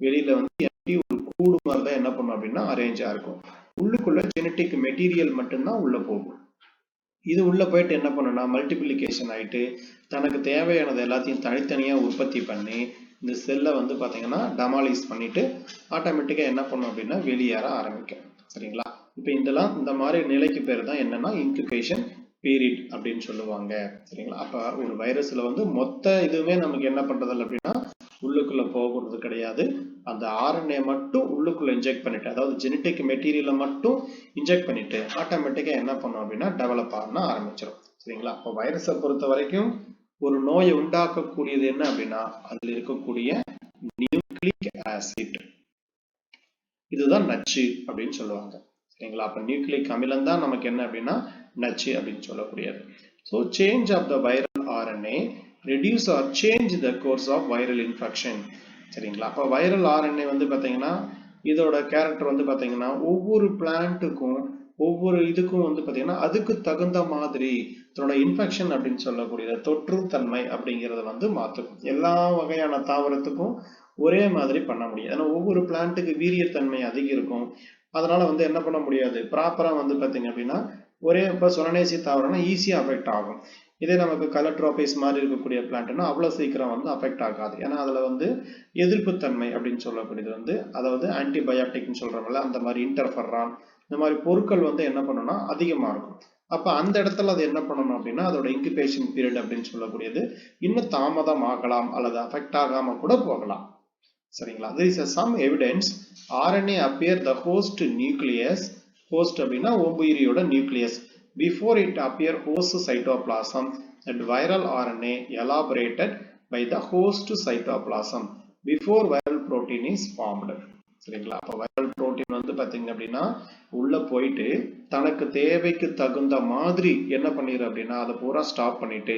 வெளியில வந்து எம்டி ஒரு கூடு மாதிரி தான் என்ன பண்ணும் அப்படின்னா அரேஞ்சா இருக்கும். உள்ளுக்குள்ள ஜெனடிக் மெட்டீரியல் மட்டும்தான் உள்ள போகும். இது உள்ள போயிட்டு என்ன பண்ணுன்னா மல்டிபிளிகேஷன் ஆயிட்டு தனக்கு தேவையானது எல்லாத்தையும் தனித்தனியா உற்பத்தி பண்ணி இந்த செல்லை வந்து பாத்தீங்கன்னா டமாலிஸ் பண்ணிட்டு ஆட்டோமேட்டிக்கா என்ன பண்ணும் அப்படின்னா வெளியேற ஆரம்பிக்கும். சரிங்களா? இப்ப இந்த மாதிரி நிலைக்கு பேர் தான் என்னன்னா இன்குபேஷன் பீரியட் அப்படின்னு சொல்லுவாங்க. சரிங்களா? அப்ப ஒரு வைரஸ்ல வந்து மொத்த இதுவுமே நமக்கு என்ன பண்றது அப்படின்னா உள்ளுக்குள்ள போகிறது கிடையாது. அந்த RNA மட்டும் உள்ளுக்குள்ள இன்ஜெக்ட் பண்ணிட்டு, அதாவது ஜெனடிக் மெட்டீரியலை மட்டும் இன்ஜெக்ட் பண்ணிட்டு ஆட்டோமேட்டிக்கா என்ன பண்ணும் அப்படின்னா டெவலப் ஆக ஆரம்பிச்சிடும். சரிங்களா? அப்போ வைரஸை பொறுத்த வரைக்கும் ஒரு நோயை உண்டாக்கக்கூடியது என்ன அப்படின்னா அதுல இருக்கக்கூடிய நியூக்ளிக் ஆசிட், இதுதான் நச்சு அப்படின்னு சொல்லுவாங்க. சரிங்களா? அப்ப நியூக்ளிக் அமிலம் தான் நமக்கு என்ன அப்படின்னா நச்சு அப்படின்னு சொல்லக்கூடியது. So change of the viral RNA reduce or change the course of viral infection. சரிங்களா? அப்ப வைரல் RNA வந்து பாத்தீங்கன்னா இதோட கேரக்டர் வந்து பாத்தீங்கன்னா ஒவ்வொரு பிளான்ட்டுக்கும் ஒவ்வொரு இதுக்கும் வந்து பாத்தீங்கன்னா அதுக்கு தகுந்த மாதிரி இதோட இன்ஃபெக்ஷன் அப்படின்னு சொல்லக்கூடிய தொற்று தன்மை அப்படிங்கறத வந்து மாற்றும். எல்லா வகையான தாவரத்துக்கும் ஒரே மாதிரி பண்ண முடியாது. ஏன்னா ஒவ்வொரு பிளான்ட்டுக்கு வீரியத்தன்மை அதிகம் இருக்கும். அதனால வந்து என்ன பண்ண முடியாது, ப்ராப்பரா வந்து பாத்தீங்க அப்படின்னா ஒரே இப்ப சொனனேசி தாவரம்னா ஈஸியா அஃபெக்ட் ஆகும். இதே நமக்கு கலட்ரோபைஸ் மாதிரி இருக்கக்கூடிய பிளான்ட்னா அவ்வளவு சீக்கிரம் வந்து அஃபெக்ட் ஆகாது. ஏன்னா அதுல வந்து எதிர்ப்புத்தன்மை அப்படின்னு சொல்லக்கூடியது வந்து அதாவது ஆன்டிபயோட்டிக்னு சொல்றோம்ல அந்த மாதிரி இன்டர்ஃபெரான் இந்த மாதிரி பொருட்கள் வந்து என்ன பண்ணணும்னா அதிகமா இருக்கும். அப்ப அந்த இடத்துல அது என்ன பண்ணணும் அப்படின்னா அதோட இன்குபேஷன் பீரியட் அப்படின்னு சொல்லக்கூடியது இன்னும் தாமதம் ஆகலாம் அல்லது அஃபெக்ட் ஆகாம கூட போகலாம். சரிங்களா? there is some evidence RNA appear the host nucleus, host அப்படின்னா ஓம்புயிரியோட nucleus, before it appear host cytoplasm, that viral RNA elaborated by the host cytoplasm before viral protein is formed. சரிங்களா? அப்ப வைரல் புரோட்டீன் வந்து பாத்தீங்க அப்படின்னா உள்ள போயிட்டு தனக்கு தேவைக்கு தகுந்த மாதிரி என்ன பண்ணிரு அப்படின்னா அதை பூரா ஸ்டாப் பண்ணிட்டு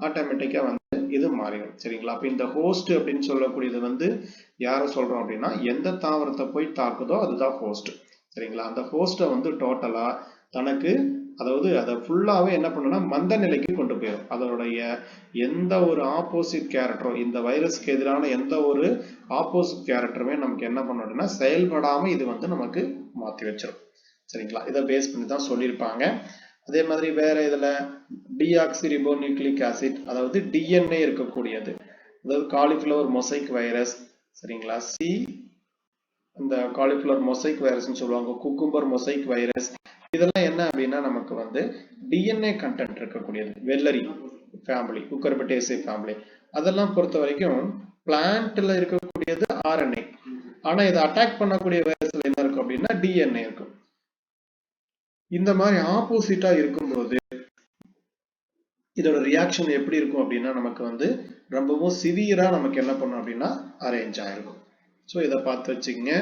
ஆட்டோமேட்டிக்கா வந்து இது மாறிடும். சரிங்களா? அப்ப இந்த ஹோஸ்ட் அப்படின்னு சொல்லக்கூடியது வந்து யார சொல்றோம் அப்படின்னா எந்த தாவரத்தை போய் தாக்குதோ அதுதான் ஹோஸ்ட். சரிங்களா? அந்த ஹோஸ்ட வந்து டோட்டலா தனக்கு அதாவது அதை ஃபுல்லாவே என்ன பண்ணுன்னா மந்த நிலைக்கு கொண்டு போயிடும். அதனுடைய எந்த ஒரு ஆப்போசிட் கேரக்டரும் இந்த வைரஸ்க்கு எதிரான எந்த ஒரு ஆப்போசிட் கேரக்டருமே நமக்கு என்ன பண்ணணும் அப்படின்னா செயல்படாம இது வந்து நமக்கு மாத்தி வச்சிடும். சரிங்களா? இதை பேஸ் பண்ணி தான் சொல்லியிருப்பாங்க. அதே மாதிரி வேற இதுல டிஆக்சிரிபோ நியூக்ளிக் ஆசிட் அதாவது DNA இருக்கக்கூடியது, அதாவது காலிஃபிளவர் மொசைக் வைரஸ். சரிங்களா? இந்த காலிஃபிளவர் மொசைக் வைரஸ்னு சொல்லுவாங்க, குக்கும்பர் மொசைக் வைரஸ். இதெல்லாம் என்ன அப்படின்னா நமக்கு வந்து DNA கண்டென்ட் இருக்கக்கூடியது. வெள்ளரி ஃபேமிலி, குக்கர்பிட்டேசி ஃபேமிலி, அதெல்லாம் பொறுத்த வரைக்கும் பிளான்ட்ல இருக்கக்கூடியது RNA. ஆனா இதை அட்டாக் பண்ணக்கூடிய வைரஸ்ல என்ன இருக்கும் அப்படின்னா DNA இருக்கும். இந்த மாதிரி ஆப்போசிட்டா இருக்கும்போது இதோட ரியாக்ஷன் எப்படி இருக்கும் அப்படின்னா நமக்கு வந்து ரொம்பவும் சிவியரா நமக்கு என்ன பண்ணும் அப்படின்னா அரேஞ்ச் ஆயிருக்கும். ஸோ இதை பார்த்து வச்சுக்கங்க.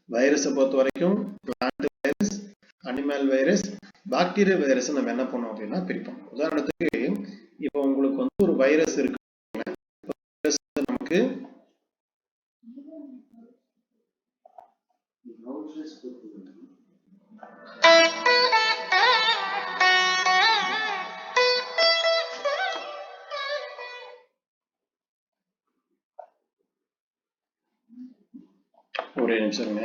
வைரஸை பொறுத்த வரைக்கும் plant virus, animal virus, bacteria virus நம்ம என்ன பண்ணோம் அப்படின்னா பிரிப்போம். உதாரணத்துக்கு இப்போ உங்களுக்கு வந்து ஒரு வைரஸ் இருக்கு, நமக்கு ஒரே நிமிஷங்க.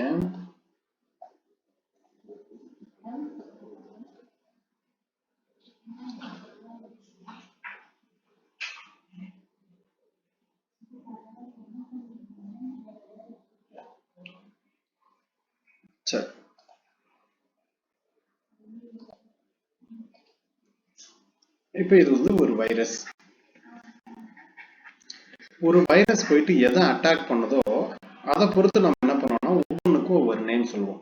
சரி, இப்ப இது வந்து ஒரு வைரஸ். ஒரு வைரஸ் போயிட்டு எதை அட்டாக் பண்ணதோ அதை பொறுத்து நம்ம என்ன பண்ணோம்னா ஒவ்வொன்றுக்கும் ஒவ்வொரு நேம் சொல்லுவோம்.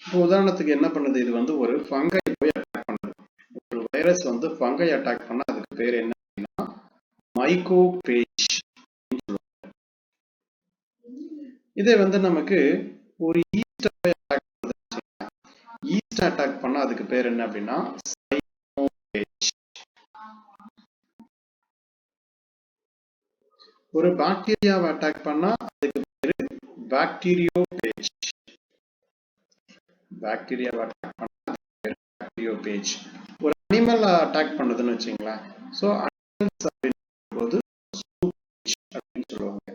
இப்போ உதாரணத்துக்கு என்ன பண்ணுது, இது வந்து ஒரு ஃபங்கை போய் அட்டாக் பண்ணுது. ஒரு வைரஸ் வந்து ஃபங்கை அட்டாக் பண்ணா அது பேர் என்ன அப்படின்னா மைக்கோபேஜ். இதே வந்து நமக்கு ஒரு ஈஸ்ட் அட்டாக் பண்ணா அதுக்கு பேர் என்ன அப்படின்னா சைமோபேஜ். ஒரு பாக்டீரியாவை அட்டாக் பண்ணா அதுக்கு பேரு பாக்டீரியோபேஜ். பாக்டீரியாவை அட்டாக் பண்ணா பாக்டீரியோபேஜ். ஒரு அனிமல் அட்டாக் பண்ணதுன்னு வச்சுங்களேன், சோ அனிமல்ஸ் அப்படிங்கும்போது சூபேஜ் அப்படின்னு சொல்லுவாங்க.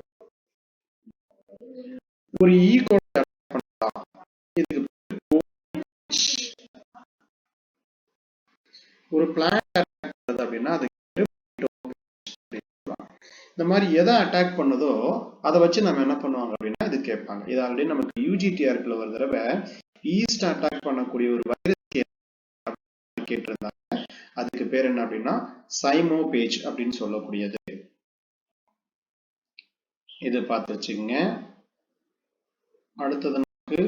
ஒரு ஈகோலை அட்டாக் பண்ணா இதுக்கு ஒரு பிளான்ட் அட்டாக் பண்ணுது அப்படின்னா அதுக்கு இந்த மாதிரி எதை அட்டாக் பண்ணுதோ அதை வச்சு நம்ம என்ன பண்ணுவாங்க அப்படின்னா இது கேட்பாங்க. இது ஆல்ரெடி நமக்கு யூஜிடிஆர்ல ஒரு தடவை ஈஸ்ட் அட்டாக் பண்ணக்கூடிய ஒரு வைரஸ் கேட்டிருந்தாங்க. அதுக்கு பேர் என்ன அப்படின்னா சைமோபேஜ் அப்படின்னு சொல்லக்கூடியது. இது பார்த்து வச்சுக்கோங்க. அடுத்தது நமக்கு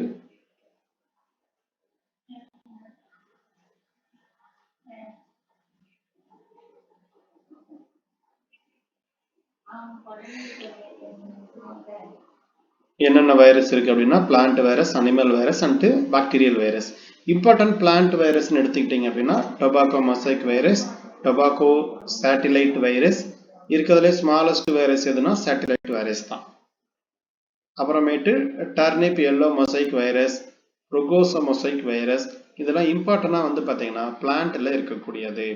என்னென்ன வைரஸ் இருக்கு அப்படின்னா plant virus, animal virus and bacterial virus. Important plant virus எடுத்துக்கிட்டீங்க அப்படின்னா tobacco mosaic virus, tobacco satellite virus. இருக்கிறதுல ஸ்மாலஸ்ட் வைரஸ் எதுனா சேட்டிலைட் வைரஸ் தான். அப்புறமேட்டு turnip yellow mosaic virus, rugosa mosaic virus. இதெல்லாம் இம்பார்ட்டன்டா வந்து பாத்தீங்கன்னா பிளான்ட்ல இருக்கக்கூடியது.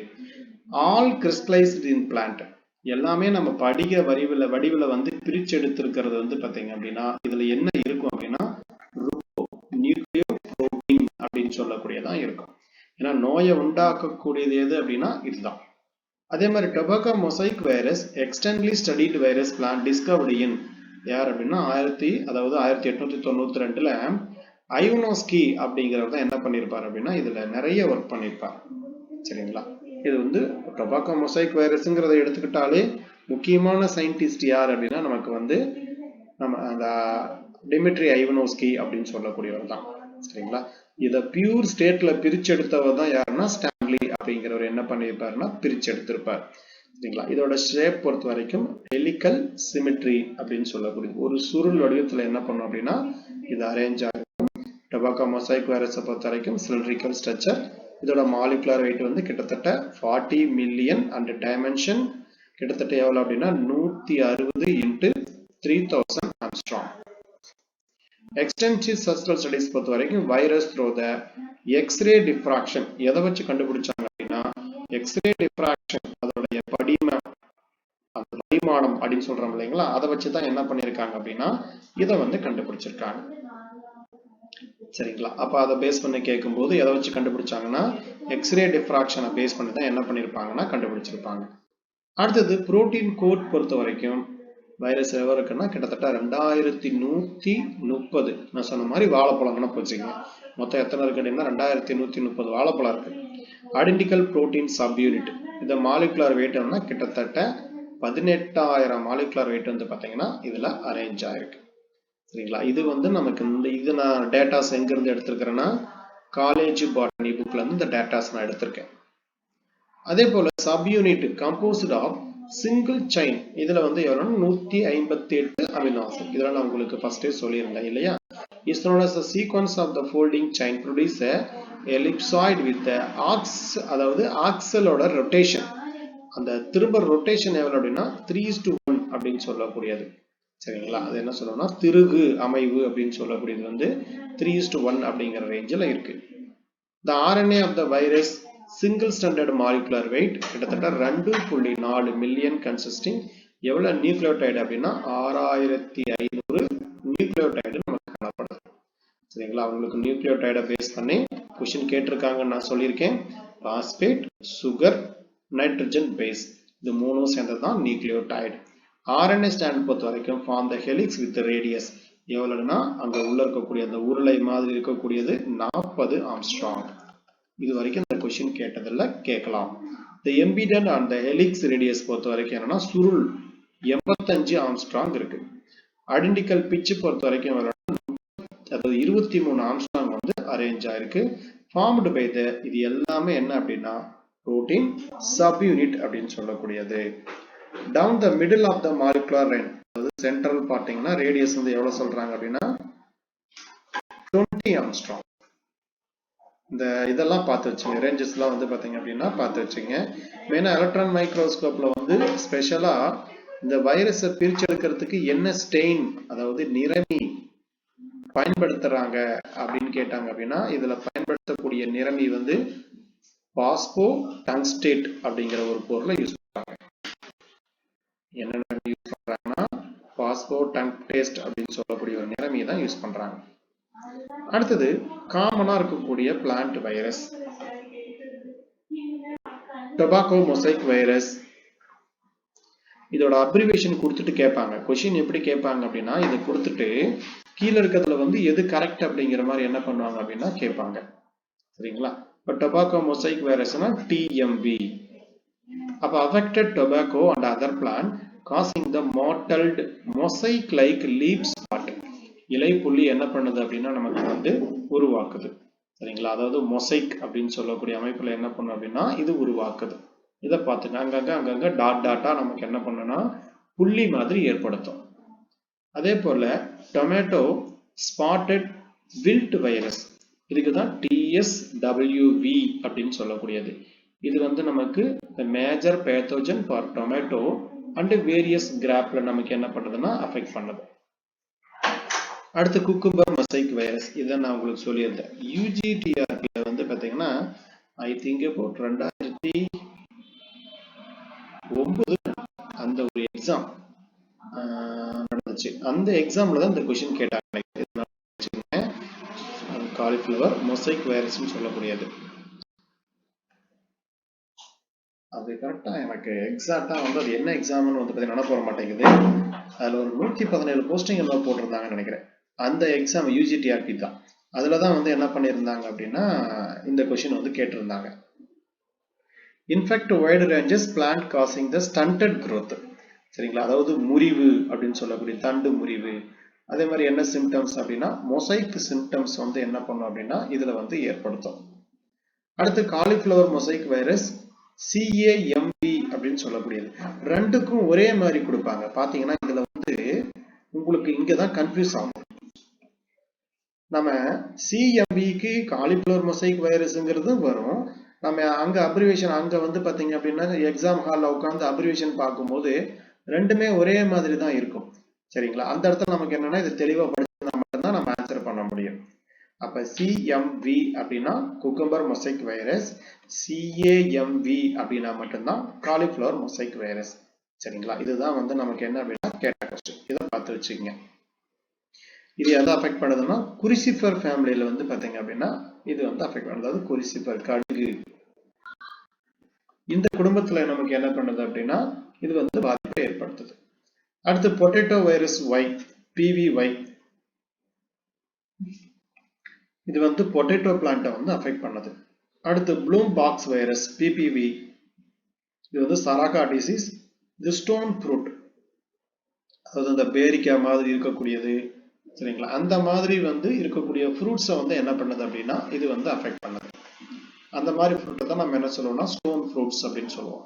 ஆல் கிறிஸ்டலைஸ்ட் இன் பிளான்ட் எல்லாமே நம்ம படிக வடிவில வந்து பிரிச்சு எடுத்திருக்கிறது வந்து பாத்தீங்க அப்படின்னா இதுல என்ன இருக்கும் அப்படின்னா நியூக்ளியோ புரோட்டீன் அப்படின்னு சொல்லக்கூடியதான் இருக்கும். ஏன்னா நோயை உண்டாக்கக்கூடியது எது அப்படின்னா இதுதான். அதே மாதிரி tobacco mosaic virus extensively studied virus plant discovered in year அப்படின்னா 1892ல ஐவனோஸ்கி அப்படிங்கிறவர் தான் என்ன பண்ணிருப்பார் அப்படின்னா இதுல நிறைய ஒர்க் பண்ணிருப்பார். சரிங்களா? இது வந்து டொபாக்கோ மொசைக் வைரஸ்ங்கிறத எடுத்துக்கிட்டாலே முக்கியமான சயின்டிஸ்ட் யார் அப்படின்னா நமக்கு வந்து நம்ம அந்த டிமிட்ரி ஐவனோஸ்கி அப்படின்னு சொல்லக்கூடியவர் தான். சரிங்களா? இதை பியூர் ஸ்டேட்ல பிரிச்சு எடுத்தவர் தான் யாருன்னா ஸ்டான்லி அப்படிங்கிறவர் என்ன பண்ணியிருப்பாருன்னா பிரிச்சு எடுத்திருப்பார். சரிங்களா? இதோட ஷேப் பொறுத்த வரைக்கும் ஹெலிக்கல் சிமெட்ரி அப்படின்னு சொல்லக்கூடிய ஒரு சுருள் வடிவத்துல என்ன பண்ணும் அப்படின்னா இது அரேஞ்ச் ஆகும். டொபாக்கோ மொசைக் வைரஸை பொறுத்த வரைக்கும் சிலிண்ட்ரிக்கல் ஸ்ட்ரக்சர். இதோட மாலிகுலர் வெயிட் வந்து கிட்டத்தட்ட 40 மில்லியன் அண்ட் டைமென்ஷன் கிட்டத்தட்ட எவ்வளவு அப்படின்னா 160 into 3000 angstrom. Extensive structural studies பொறுத்த வரைக்கும் virus through the x-ray diffraction எதை வச்சு கண்டுபிடிச்சாங்க அப்படின்னா எக்ஸ்ரே டிஃப்ராக்ஷன் அதோடைய படிமானம் அப்படின்னு சொல்றோம் இல்லைங்களா, அதை வச்சுதான் என்ன பண்ணிருக்காங்க அப்படின்னா இதை வந்து கண்டுபிடிச்சிருக்காங்க. சரிங்களா? அப்ப அதை பேஸ் பண்ணி கேட்கும்போது எதை வச்சு கண்டுபிடிச்சாங்கன்னா எக்ஸ்ரே டிஃப்ராக்ஷனை பேஸ் பண்ணி தான் என்ன பண்ணிருப்பாங்கன்னா கண்டுபிடிச்சிருப்பாங்க. அடுத்தது புரோட்டீன் கோட் பொறுத்த வரைக்கும் வைரஸ் எவ்வளவு இருக்குன்னா கிட்டத்தட்ட 2130. நான் சொன்ன மாதிரி வாழைப்பழம்னா போச்சுங்க. மொத்தம் எத்தனை இருக்கு அப்படின்னா 2130 வாழைப்பழம் இருக்கு. ஐடென்டிக்கல் புரோட்டீன் சப் யூனிட் இந்த மாலிகுலர் வெயிட் கிட்டத்தட்ட 18,000 மாலிகுலர் வெயிட் வந்து பாத்தீங்கன்னா இதுல அரேஞ்ச் ஆயிருக்கு. சரிங்களா? இது வந்து நமக்கு இது நான் டேட்டாஸ் எங்க இருந்து எடுத்திருக்கிறேன்னா காலேஜ் பாட்டனி புக்ல இருந்து இந்த டேட்டாஸ் நான் எடுத்திருக்கேன். அதே போல sub unit composed of single chain இதுல வந்து எவ்வளவு 158 அமினோ ஆசிட். இதெல்லாம் நான் உங்களுக்கு ஃபர்ஸ்டே சொல்லியிருந்தேன் இல்லையா? Is known as the sequence of the folding chain produce a ellipsoid with the அதாவது ஆக்சலோட ரொட்டேஷன். அந்த திரும்ப ரொட்டேஷன் எவ்வளவு அப்படின்னா 3:1 அப்படின்னு சொல்லக்கூடியது. சரிங்களா? அது என்ன சொல்லணும்னா திருகு அமைவு அப்படின்னு சொல்லக்கூடியது வந்து 3:1 அப்படிங்கிற ரேஞ்சில் இருக்கு. The RNA of the virus single stranded molecular weight கிட்டத்தட்ட 2.4 மில்லியன் கன்சிஸ்டிங் எவ்வளவு நியூக்ளியோடைடு அப்படின்னா 6500 நியூக்ளியோடைடு நமக்கு காணப்படுது. சரிங்களா? அவங்களுக்கு நியூக்ளியோடைடை பேஸ் பண்ணி கொஸ்டின் கேட்டிருக்காங்கன்னு நான் சொல்லியிருக்கேன். பாஸ்பேட், சுகர், நைட்ரஜன் பேஸ் இது மூணும் சேர்ந்ததுதான் நியூக்ளியோடைடு. RNA ஸ்டாண்ட் பொறுத்த வரைக்கும் form the helix with radius எவ்வளவுன்னா அங்க உள்ள இருக்கக்கூடிய அந்த உருளை மாதிரி இருக்கக்கூடியது 40 ஆம்ஸ்ட்ராங். இது வரைக்கும் இந்த கொஸ்டின் கேட்டதில்ல, கேட்கலாம். த எம்பிடன்ட் அண்ட் த ஹெலிக்ஸ் ரேடியஸ் பொறுத்த வரைக்கும் என்னன்னா சுருள் 85 ஆம்ஸ்ட்ராங் இருக்கு. ஐடென்டிக்கல் பிட்ச் பொறுத்த வரைக்கும் அதாவது 23 ஆம்ஸ்ட்ராங் வந்து அரேஞ்ச் ஆயிருக்கு. ஃபார்ம்டு பை த இது எல்லாமே என்ன அப்படின்னா புரோட்டீன் சப்யூனிட் அப்படின்னு சொல்லக்கூடியது. Down the middle of the molecular line, அதாவது சென்ட்ரல் பார்த்தீங்கன்னா ரேடியஸ் வந்து எவ்வளவு சொல்றாங்க அப்படின்னா 20 ஆம்ஸ்ட்ராங். இந்த இதெல்லாம் பார்த்து வச்சுங்க, ரேஞ்சஸ்லாம் வந்து பார்த்தீங்க அப்படின்னா பார்த்து வச்சுங்க. மெயினாக எலக்ட்ரான் மைக்ரோஸ்கோப்ல வந்து ஸ்பெஷலா இந்த வைரஸை பிரிச்செடுக்கிறதுக்கு என்ன ஸ்டெயின், அதாவது நிறமி பயன்படுத்துறாங்க அப்படின்னு கேட்டாங்க அப்படின்னா இதுல பயன்படுத்தக்கூடிய நிறமி வந்து பாஸ்போ டங்ஸ்டேட் அப்படிங்கிற ஒரு பொருளை யூஸ் பண்றாங்க. என்ன நிறமி யூஸ் பண்றாங்கன்னா பாஸ்போ டங்ஸ்டேட் அப்படின்னு சொல்லக்கூடிய ஒரு நிறமியை தான் யூஸ் பண்றாங்க. அடுத்தது காமனா இருக்கக்கூடிய plant virus, tobacco mosaic virus. இதோட அப்ரிவேஷன் கொடுத்துட்டு கேட்பாங்க. கொஸ்டின் எப்படி கேட்பாங்க அப்படின்னா இதை கொடுத்துட்டு கீழே இருக்கிறதுல வந்து எது கரெக்ட் அப்படிங்கிற மாதிரி என்ன பண்ணுவாங்க அப்படின்னா கேட்பாங்க. சரிங்களா? இப்போ டொபாக்கோ மொசைக் வைரஸ்னா TMV. அப்போ affected tobacco and other plant causing the mottled mosaic like leaf spot. இலை புள்ளி என்ன பண்ணுது அப்படின்னா நமக்கு வந்து உருவாக்குது. சரிங்களா? அதாவது மொசைக் அப்படின்னு சொல்லக்கூடிய அமைப்புல என்ன பண்ணும் அப்படின்னா இது உருவாக்குது. இதை பார்த்துங்க, அங்கங்க டாட் டாட்டா நமக்கு என்ன பண்ணுன்னா புள்ளி மாதிரி ஏற்படுத்தும். அதே போல டொமேட்டோ ஸ்பாட்டட் வில்ட் வைரஸ், இதுக்கு தான் TSWV அப்படின்னு சொல்லக்கூடியது. இது வந்து நமக்கு major pathogen for tomato and various கிராப்ல நமக்கு என்ன பண்ணுதுன்னா அஃபெக்ட் பண்ணுது. அடுத்து குக்கும்பர் மொசைக் வைரஸ், இதை நான் உங்களுக்கு சொல்லியிருந்தேன். UGTRP வந்து பார்த்தீங்கன்னா ஐ திங்க் அபவுட் 2009 அந்த ஒரு எக்ஸாம் நடந்துச்சு. அந்த எக்ஸாம்ல தான் இந்த கொஸ்டின் கேட்டாங்க. காலிஃப்ளவர் மொசைக் வைரஸ்னு சொல்லக்கூடியது. அது கரெக்டா எனக்கு எக்ஸாக்டா வந்து அது என்ன எக்ஸாம்னு வந்து பார்த்தீங்கன்னா நினைப்ப வர மாட்டேங்குது. அதுல ஒரு 117 போஸ்டிங் எல்லாம் போட்டிருந்தாங்கன்னு நினைக்கிறேன். அந்த எக்ஸாம் UGTRP தான். அதுல தான் வந்து என்ன பண்ணியிருந்தாங்க அப்படின்னா இந்த கொஸ்டின் வந்து கேட்டிருந்தாங்க. Infect wide ranges plant causing த ஸ்டண்டட் growth. சரிங்களா? அதாவது முறிவு அப்படின்னு சொல்லக்கூடிய தண்டு முறிவு. அதே மாதிரி என்ன சிம்டம்ஸ் அப்படின்னா மொசைக் சிம்டம்ஸ் வந்து என்ன பண்ணும் அப்படின்னா இதுல வந்து ஏற்படுத்தும். அடுத்து காலிஃப்ளவர் மொசைக் வைரஸ் CAMV அப்படின்னு சொல்லக்கூடியது. ரெண்டுக்கும் ஒரே மாதிரி கொடுப்பாங்க. பாத்தீங்கன்னா இதுல வந்து உங்களுக்கு இங்கதான் கன்ஃபியூஸ் ஆகும். நம்ம CMVக்கு காலிஃப்ளவர் மொசைக் வைரஸ்ங்கிறது வரும். நம்ம அங்க அப்ரிவேஷன் அங்க வந்து பாத்தீங்க அப்படின்னா எக்ஸாம் ஹால்ல உட்காந்து அப்ரிவேஷன் பார்க்கும்போது ரெண்டுமே ஒரே மாதிரி தான் இருக்கும். சரிங்களா? அந்த இடத்துல நமக்கு என்னன்னா இது தெளிவா படிச்சா மட்டும்தான் நம்ம ஆன்சர் பண்ண முடியும். அப்ப CMV அப்படின்னா குக்கும்பர் மொசைக் வைரஸ், CAMV அப்படின்னா மட்டும்தான் காலிஃப்ளவர் மொசைக் வைரஸ். சரிங்களா? இதுதான் வந்து நமக்கு என்ன அப்படின்னா கேட்ட கொஸ்டின். இதை பார்த்து வச்சுக்கோங்க. இது எதை அஃபெக்ட் பண்ணுதுன்னா குரிசிஃபர் ஃபேமிலியில வந்து பாத்தீங்க அப்படின்னா இது வந்து அஃபெக்ட் பண்ணுது. அதாவது குரிசிஃபர் கடுகு இந்த குடும்பத்துல நமக்கு என்ன பண்ணுது அப்படின்னா இது வந்து பாதிப்பை ஏற்படுத்துது. அடுத்து பொட்டேட்டோ வைரஸ் Y, PVY. இது வந்து பொட்டேட்டோ பிளான்ட்டை வந்து அஃபெக்ட் பண்ணுது. அடுத்து ப்ளூம் பாக்ஸ் வைரஸ் PPV. இது வந்து சராகா டிசீஸ். இது ஸ்டோன் ஃப்ரூட், அதாவது அந்த பேரிக்காய் மாதிரி இருக்கக்கூடியது. சரிங்களா? அந்த மாதிரி வந்து இருக்கக்கூடிய ஃப்ரூட்ஸை வந்து என்ன பண்ணுது அப்படின்னா இது வந்து அஃபெக்ட் பண்ணுது. அந்த மாதிரி ஃப்ரூட்டை தான் நம்ம என்ன சொல்லுவோம்னா ஸ்டோன் ஃப்ரூட்ஸ் அப்படின்னு சொல்லுவோம்.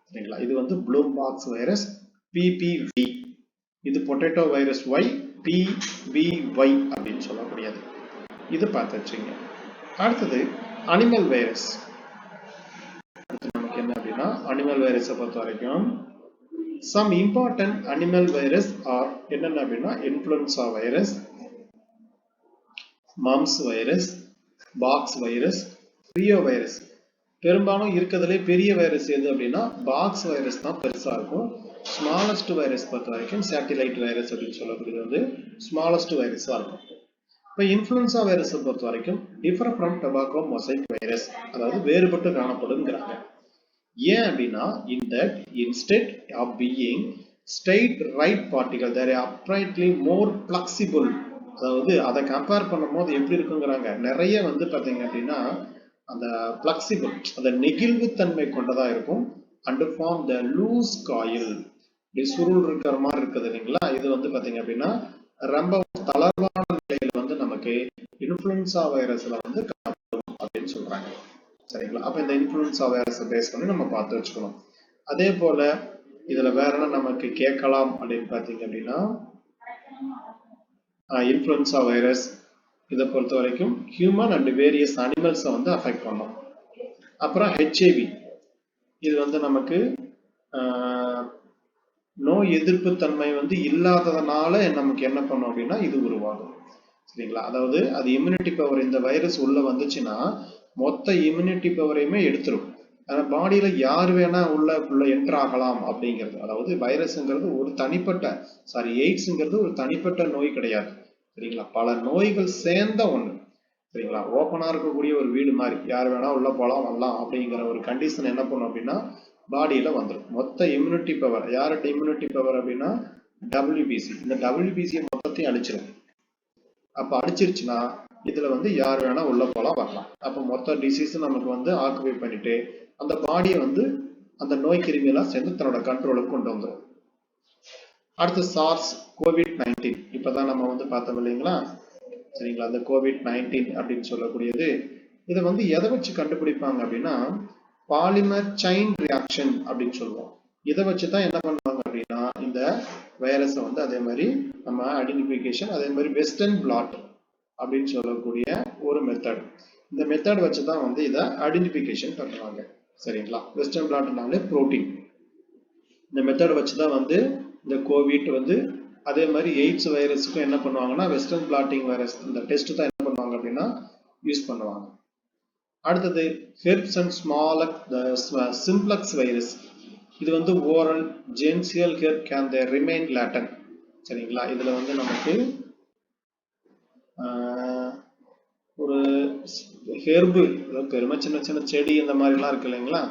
சரிங்களா? இது வந்து ப்ளூம் பாக்ஸ் வைரஸ் PPV. இது பொட்டேட்டோ வைரஸ் Y, PVY அப்படின்னு சொல்லக்கூடியது. இது பார்த்து வச்சுங்க. அடுத்தது அனிமல் வைரஸ். அடுத்து நமக்கு என்ன அப்படின்னா அனிமல் வைரஸை பொறுத்த வரைக்கும் some important animal virus are என்னென்ன அப்படின்னா influenza virus, mumps virus, box virus, Rio virus. பெரும்பாலும் இருக்கிறதுலே பெரிய வைரஸ் எது அப்படின்னா பாக்ஸ் வைரஸ் தான் பெருசா இருக்கும். ஸ்மாலஸ்ட் வைரஸ் பொறுத்த வரைக்கும் சேட்டிலைட் வைரஸ் அப்படின்னு சொல்லக்கூடியது வந்து ஸ்மாலஸ்ட் வைரஸா இருக்கும். இப்போ இன்ஃப்ளூயன்சா வைரஸை பொறுத்த வரைக்கும் differ from tobacco mosaic virus, அதாவது வேறுபட்டு காணப்படுங்கிறாங்க. ஏன் அப்படின்னா in that instead of being straight right particle they are uprightly more flexible. அதாவது அதை கம்பேர் பண்ணும்போது எப்படி இருக்குங்கிறாங்க, நிறைய வந்து பாத்தீங்க அப்படின்னா அந்த flexible, அந்த நெகிழ்வு தன்மை கொண்டதா இருக்கும். and form the loose coil, சுருள் இருக்கிற மாதிரி இருக்குது இல்லைங்களா? இது வந்து பாத்தீங்க அப்படின்னா ரொம்ப தளர்வான நிலையில வந்து நமக்கு இன்ஃப்ளூயன்சா வைரஸ்ல வந்து காணப்படும் அப்படின்னு சொல்றாங்க. சரிங்களா? அப்ப இந்த இன்ஃப்ளூயன்சா வைரஸை பேஸ் பண்ணி நம்ம பார்த்து வச்சுக்கணும். அதே போல இதுல வேற என்ன நமக்கு கேட்கலாம் அப்படின்னு பாத்தீங்க அப்படின்னா, இன்ஃப்ளூயன்சா வைரஸ் இதை பொறுத்த வரைக்கும் ஹியூமன் அண்ட் வேரியஸ் அனிமல்ஸை வந்து அஃபெக்ட் பண்ணும். அப்புறம் ஹெச்ஐவி, இது வந்து நமக்கு நோய் எதிர்ப்பு தன்மை வந்து இல்லாததுனால நமக்கு என்ன பண்ணும் அப்படின்னா இது உருவாகும். சரிங்களா? அதாவது அது இம்யூனிட்டி பவர், இந்த வைரஸ் உள்ள வந்துச்சுன்னா மொத்த இம்யூனிட்டி பவரையுமே எடுத்துரும். ஆனால் பாடியில யார் வேணா உள்ள என்டர் ஆகலாம் அப்படிங்கிறது. அதாவது வைரஸ்ங்கிறது ஒரு தனிப்பட்ட எய்ட்ஸ்ங்கிறது ஒரு தனிப்பட்ட நோய் கிடையாது. சரிங்களா? பல நோய்கள் சேர்ந்த ஒண்ணு. சரிங்களா? ஓப்பனா இருக்கக்கூடிய ஒரு வீடு மாதிரி யார் வேணா உள்ள போலாம் வரலாம் அப்படிங்கிற ஒரு கண்டிஷன் என்ன பண்ணும் அப்படின்னா பாடியில வந்துடும். மொத்த இம்யூனிட்டி பவர், யார்கிட்ட இம்யூனிட்டி பவர் அப்படின்னா WBC, இந்த WBC மொத்தத்தையும் அழிச்சிடும். அப்ப அடிச்சிருச்சுன்னா இதுல வந்து யார் வேணா உள்ள போலாம் வரலாம். அப்ப மொத்த டிசீஸ் நமக்கு வந்து ஆக்குபை பண்ணிட்டு அந்த பாடியை வந்து அந்த நோய் கிருமி எல்லாம் சேர்ந்து தன்னோட கண்ட்ரோலுக்கு கொண்டு வந்துடும். அடுத்து சார்ஸ் COVID-19, இப்பதான் நம்ம வந்து பார்த்தோம் இல்லைங்களா? சரிங்களா? அந்த COVID-19 அப்படின்னு சொல்லக்கூடியது இதை வந்து எதை வச்சு கண்டுபிடிப்பாங்க அப்படின்னா பாலிமர் செயின் ரியாக்ஷன் அப்படின்னு சொல்லுவோம். இதை வச்சுதான் என்ன பண்ணுவாங்க அப்படின்னா இந்த வைரஸை வந்து அதே மாதிரி நம்ம ஐடென்டிபிகேஷன், அதே மாதிரி வெஸ்டர்ன் பிளாட் அப்படின்னு சொல்லக்கூடிய ஒரு மெத்தட், இந்த மெத்தட் வச்சுதான் வந்து இதை ஐடென்டிபிகேஷன் பண்ணுவாங்க. சரிங்களா? வெஸ்டர்ன் பிளாட்னாலே புரோட்டீன். இந்த மெத்தட் வச்சுதான் வந்து இந்த கோவிட் வந்து அதே மாதிரி எய்ட்ஸ் வைரஸுக்கும் என்ன பண்ணுவாங்கன்னா வெஸ்டர்ன் பிளாட்டிங் வைரஸ் இந்த டெஸ்ட் தான் என்ன பண்ணுவாங்க அப்படின்னா யூஸ் பண்ணுவாங்க. அடுத்தது ஹெர்ப்ஸ் அண்ட் சிம்ப்ளக்ஸ் வைரஸ், இது வந்து oral genital herpes can they remain latent. சரிங்களா? இதுல வந்து நமக்கு ஒரு ஹெர்பு, பெருமை சின்ன சின்ன செடி இந்த மாதிரிலாம் இருக்கு இல்லைங்களா,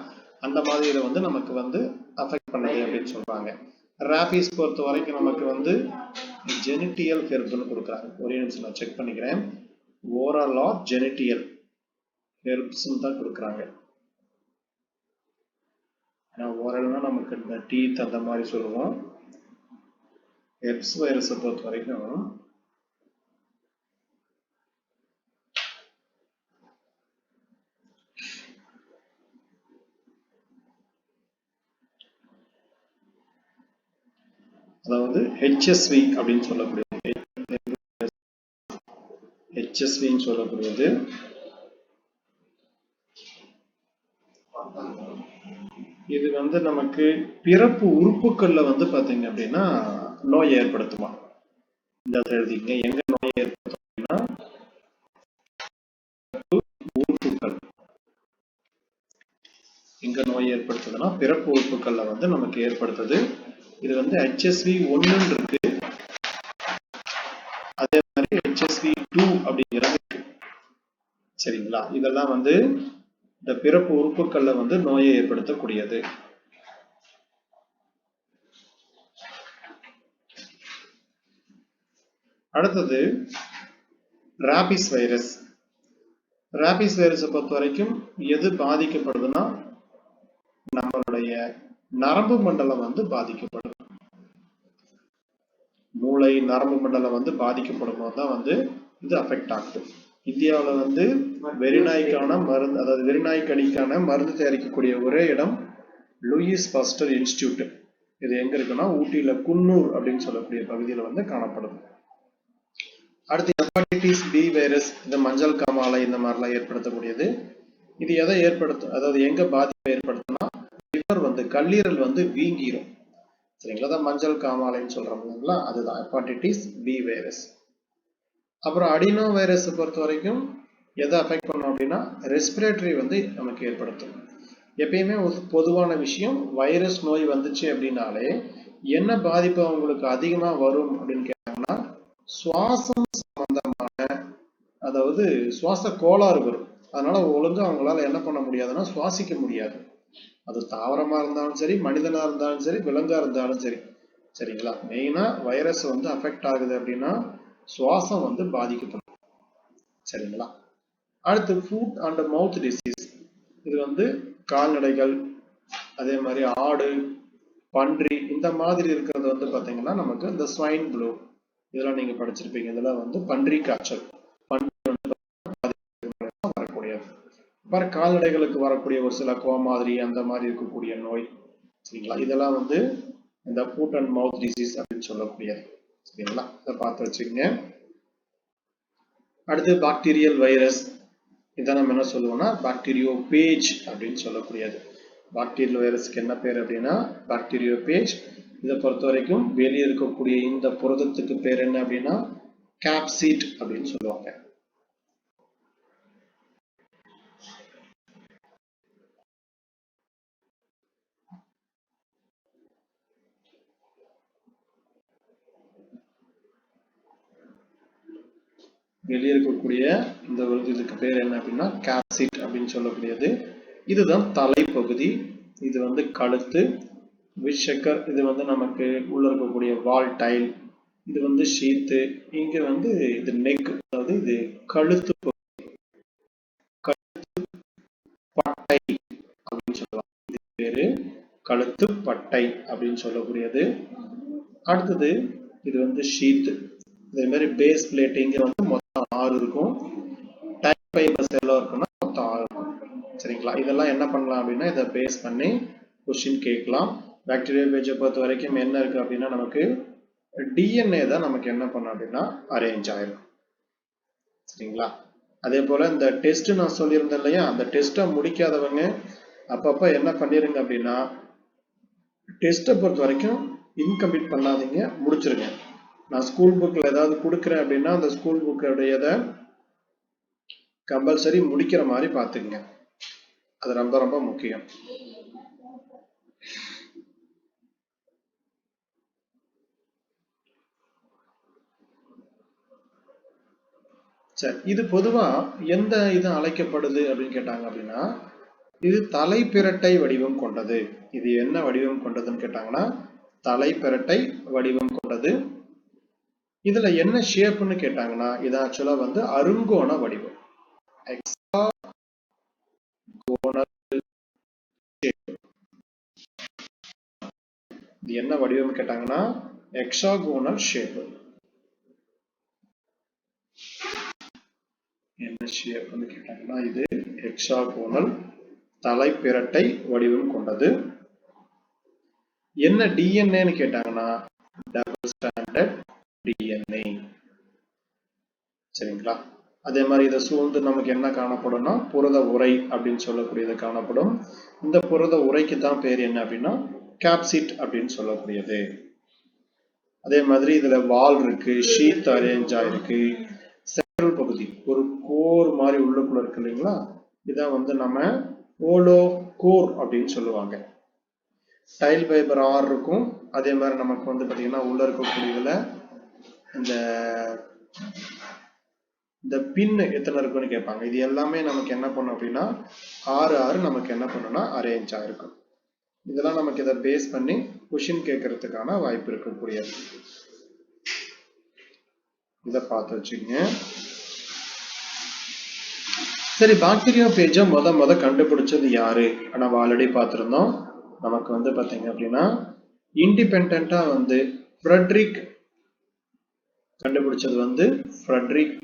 அந்த மாதிரி இதை வந்து நமக்கு வந்து அஃபெக்ட் பண்ணுது அப்படின்னு சொல்றாங்க. ராபிஸ் பொறுத்த வரைக்கும் நமக்கு வந்து ஜெனிட்டியல் ஹெர்ப்னு கொடுக்குறாங்க. ஒரே நிமிஷம் நான் செக் பண்ணிக்கிறேன். ஓரல் ஆர் ஜெனிட்டியல் ஹெர்ப்ஸ் தான் கொடுக்குறாங்க. ஓரல்னா நமக்கு இந்த டீத் அந்த மாதிரி சொல்லுவோம். ஹெர்ப்ஸ் வைரஸை பொறுத்த வரைக்கும் அதாவது HSV அப்படின்னு சொல்லக்கூடியது, HSVன்னு சொல்லக்கூடியது இது வந்து நமக்கு பிறப்பு உறுப்புகள்ல வந்து பாத்தீங்க அப்படின்னா நோய் ஏற்படுத்துமா. இந்த எழுதிங்க, எங்க நோய் ஏற்படுத்தும் அப்படின்னா உறுப்புகள், எங்க நோய் ஏற்படுத்துதுன்னா பிறப்பு உறுப்புகள்ல வந்து நமக்கு ஏற்படுத்துது. இது வந்து HSV1 இருக்கு, அதே மாதிரி HSV2 அப்படிங்கிறது இருக்கு. சரிங்களா? இதெல்லாம் வந்து இந்த பிறப்பு உறுப்புகள்ல வந்து நோயை ஏற்படுத்தக்கூடியது. அடுத்தது ராபிஸ் வைரஸ். ராபிஸ் வைரஸை பொறுத்த வரைக்கும் எது பாதிக்கப்படுதுன்னா நம்மளுடைய நரம்பு மண்டலம் வந்து பாதிக்கப்படுது. மூளை நரம்பு மண்டலம் வந்து பாதிக்கப்படும் போதுதான் வந்து இது அஃபெக்ட் ஆகுது. இந்தியாவில் வந்து வெறிநாய்க்கான மருந்து, அதாவது வெறிநாய்க்கடிக்கான மருந்து தயாரிக்கக்கூடிய ஒரே இடம் லூயிஸ் பாஸ்டர் இன்ஸ்டிடியூட். இது எங்க இருக்குன்னா ஊட்டியில குன்னூர் அப்படின்னு சொல்லக்கூடிய பகுதியில் வந்து காணப்படுது. அடுத்து ஹெப்படைட்டிஸ் பி வைரஸ், இந்த மஞ்சள் காமாலை இந்த மாதிரிலாம் ஏற்படுத்தக்கூடியது. இது எதை ஏற்படுத்தும், அதாவது எங்க பாதிப்பை ஏற்படுத்தும்னா லிவர் வந்து கல்லீரல் வந்து வீங்கிரும். சரிங்களா? தான் மஞ்சள் காமாலைன்னு சொல்றோம் இல்லைங்களா, அதுதான் ஹெப்படைட்டிஸ் பி வைரஸ். அப்புறம் அடினோ வைரஸ் பொறுத்த வரைக்கும் எதை அஃபெக்ட் பண்ணும் அப்படின்னா ரெஸ்பிரேட்டரி வந்து நமக்கு ஏற்படுத்தும். எப்பயுமே ஒரு பொதுவான விஷயம், வைரஸ் நோய் வந்துச்சு அப்படின்னாலே என்ன பாதிப்பு அவங்களுக்கு அதிகமா வரும் அப்படின்னு கேட்டாங்கன்னா சுவாசம் சம்பந்தமான, அதாவது சுவாச கோளாறு வரும். அதனால ஒழுங்கா அவங்களால என்ன பண்ண முடியாதுன்னா சுவாசிக்க முடியாது. அது தாவரமா இருந்தாலும் சரி, மனிதனா இருந்தாலும் சரி, விலங்கா இருந்தாலும் சரி. சரிங்களா? மெயினா வைரஸ் வந்து அஃபெக்ட் ஆகுது அப்படின்னா சுவாசம் வந்து பாதிக்கப்படும். சரிங்களா? அடுத்து ஃபுட் அண்ட் மவுத் டிசீஸ், இது வந்து கால்நடைகள், அதே மாதிரி ஆடு, பன்றி இந்த மாதிரி இருக்கிறது வந்து பாத்தீங்கன்னா நமக்கு இந்த ஸ்வைன் ஃப்ளூ, இதெல்லாம் நீங்க படிச்சிருப்பீங்க. இதெல்லாம் வந்து பன்றி காய்ச்சல், பன்றி வந்து வரக்கூடியது. அப்புறம் கால்நடைகளுக்கு வரக்கூடிய ஒரு சில கோமாதிரி அந்த மாதிரி இருக்கக்கூடிய நோய், சரிங்களா, இதெல்லாம் வந்து இந்த ஃபுட் அண்ட் மவுத் டிசீஸ் அப்படின்னு சொல்லக்கூடியது. சரிங்களா, இதை பார்த்து வச்சுக்கோங்க. அடுத்து பாக்டீரியல் வைரஸ், இதை நம்ம என்ன சொல்லுவோம்னா பாக்டீரியோபேஜ் அப்படின்னு சொல்லக்கூடியது. பாக்டீரியல் வைரஸ்க்கு என்ன பேர் அப்படின்னா பாக்டீரியோபேஜ். இதை பொறுத்த வரைக்கும் வெளியே இருக்கக்கூடிய இந்த புரதத்துக்கு பேர் என்ன அப்படின்னா கேப்சிட் அப்படின்னு சொல்லுவாங்க. வெளியே இருக்கக்கூடிய இந்த இதுக்கு பேர் என்ன அப்படின்னா கேப்சிட் அப்படின்னு சொல்லக்கூடியது. இதுதான் தலைப்பகுதி. இது வந்து கழுத்து. விஷக்கர், இது வந்து நமக்கு உள்ள இருக்கக்கூடிய வால் டைல். இது வந்து ஷீத்து. இங்க வந்து இது நெக், அதாவது இது கழுத்து பட்டை அப்படின்னு சொல்லுவாங்க. இது பேரு கழுத்து பட்டை அப்படின்னு சொல்லக்கூடியது. அடுத்தது இது வந்து ஷீத்து. இதே மாதிரி பேஸ் பிளேட் இங்க வந்து மொத்தம் 6 இருக்கும். டைப் ஃபைபர்ஸ் எல்லாம் இருக்குன்னா மொத்தம் 6 இருக்கும். சரிங்களா, இதெல்லாம் என்ன பண்ணலாம் அப்படின்னா இதை பேஸ் பண்ணி கொஸ்டின் கேட்கலாம். பாக்டீரியோபேஜை பொறுத்த வரைக்கும் என்ன இருக்கு அப்படின்னா நமக்கு டிஎன்ஏ தான் நமக்கு என்ன பண்ணும் அப்படின்னா அரேஞ்ச் ஆயிரும். சரிங்களா, அதே போல இந்த டெஸ்ட் நான் சொல்லியிருந்தேன் இல்லையா, அந்த டெஸ்ட்டை முடிக்காதவங்க அப்பப்ப என்ன பண்ணிருங்க அப்படின்னா டெஸ்ட்டை பொறுத்த வரைக்கும் இன்கம்ப்ளீட் பண்ணாதீங்க, முடிச்சிருங்க. நான் ஸ்கூல் புக்ல ஏதாவது கொடுக்குறேன் அப்படின்னா அந்த ஸ்கூல் புக்கோடையதை கம்பல்சரி முடிக்கிற மாதிரி பார்த்துக்குங்க. அது ரொம்ப ரொம்ப முக்கியம். சரி, இது பொதுவா எந்த இது அழைக்கப்படுது அப்படின்னு கேட்டாங்க அப்படின்னா இது தலைப்பிரட்டை வடிவம் கொண்டது. இது என்ன வடிவம் கொண்டதுன்னு கேட்டாங்கன்னா தலைப்பிரட்டை வடிவம் கொண்டது. இதுல என்ன ஷேப்னு கேட்டாங்கன்னா இது ஆக்சுவலா வந்து அருங்கோண வடிவம். இது என்ன வடிவம் கேட்டாங்கன்னா ஹெக்ஸாகோனல் ஷேப். என்ன ஷேப்னு கேட்டாங்கன்னா இது ஹெக்ஸாகோனல் தலைப்பிரட்டை வடிவம் கொண்டது. என்ன டிஎன்ஏன்னு கேட்டாங்கன்னா டபுள் ஸ்டாண்டர்ட் டிஎன்ஏ. சரிங்களா, அதே மாதிரி இதை சூழ்ந்து நமக்கு என்ன காணப்படும்னா புரத உரை அப்படின்னு சொல்லக்கூடியது காணப்படும். இந்த புரத உரைக்கு தான் பேர் என்ன அப்படின்னா கேப்சிட் அப்படின்னு சொல்லக்கூடியது. அதே மாதிரி இதுல வால் இருக்கு, ஷீத் அரேஞ்ச் ஆயிருக்கு. சென்ட்ரல் பகுதி ஒரு கோர் மாதிரி உள்ளுக்குள்ள இருக்கு இல்லைங்களா, இதான் வந்து நம்ம ஓலோ கோர் அப்படின்னு சொல்லுவாங்க. டைல் ஃபைபர் 6 இருக்கும். அதே மாதிரி நமக்கு வந்து பாத்தீங்கன்னா உள்ள இருக்கக்கூடியதுல இந்த பின் எத்தனை இருக்குன்னு கேட்பாங்க. இது எல்லாமே நமக்கு என்ன பண்ணும் அப்படின்னா 6 நமக்கு என்ன பண்ணும்னா அரேஞ்ச் ஆயிருக்கும். இதெல்லாம் நமக்கு இதை பேஸ் பண்ணி கொஸ்டின் கேட்கறதுக்கான வாய்ப்பு இருக்கக்கூடியது. இதை பார்த்து வச்சுக்கோங்க. சரி, பாக்டீரியோபேஜை முத கண்டுபிடிச்சது யாரு? நம்ம ஆல்ரெடி பார்த்திருந்தோம். நமக்கு வந்து பாத்தீங்க அப்படின்னா இண்டிபெண்டா வந்து ஃப்ரெட்ரிக் கண்டுபிடிச்சது வந்து ஃப்ரெட்ரிக்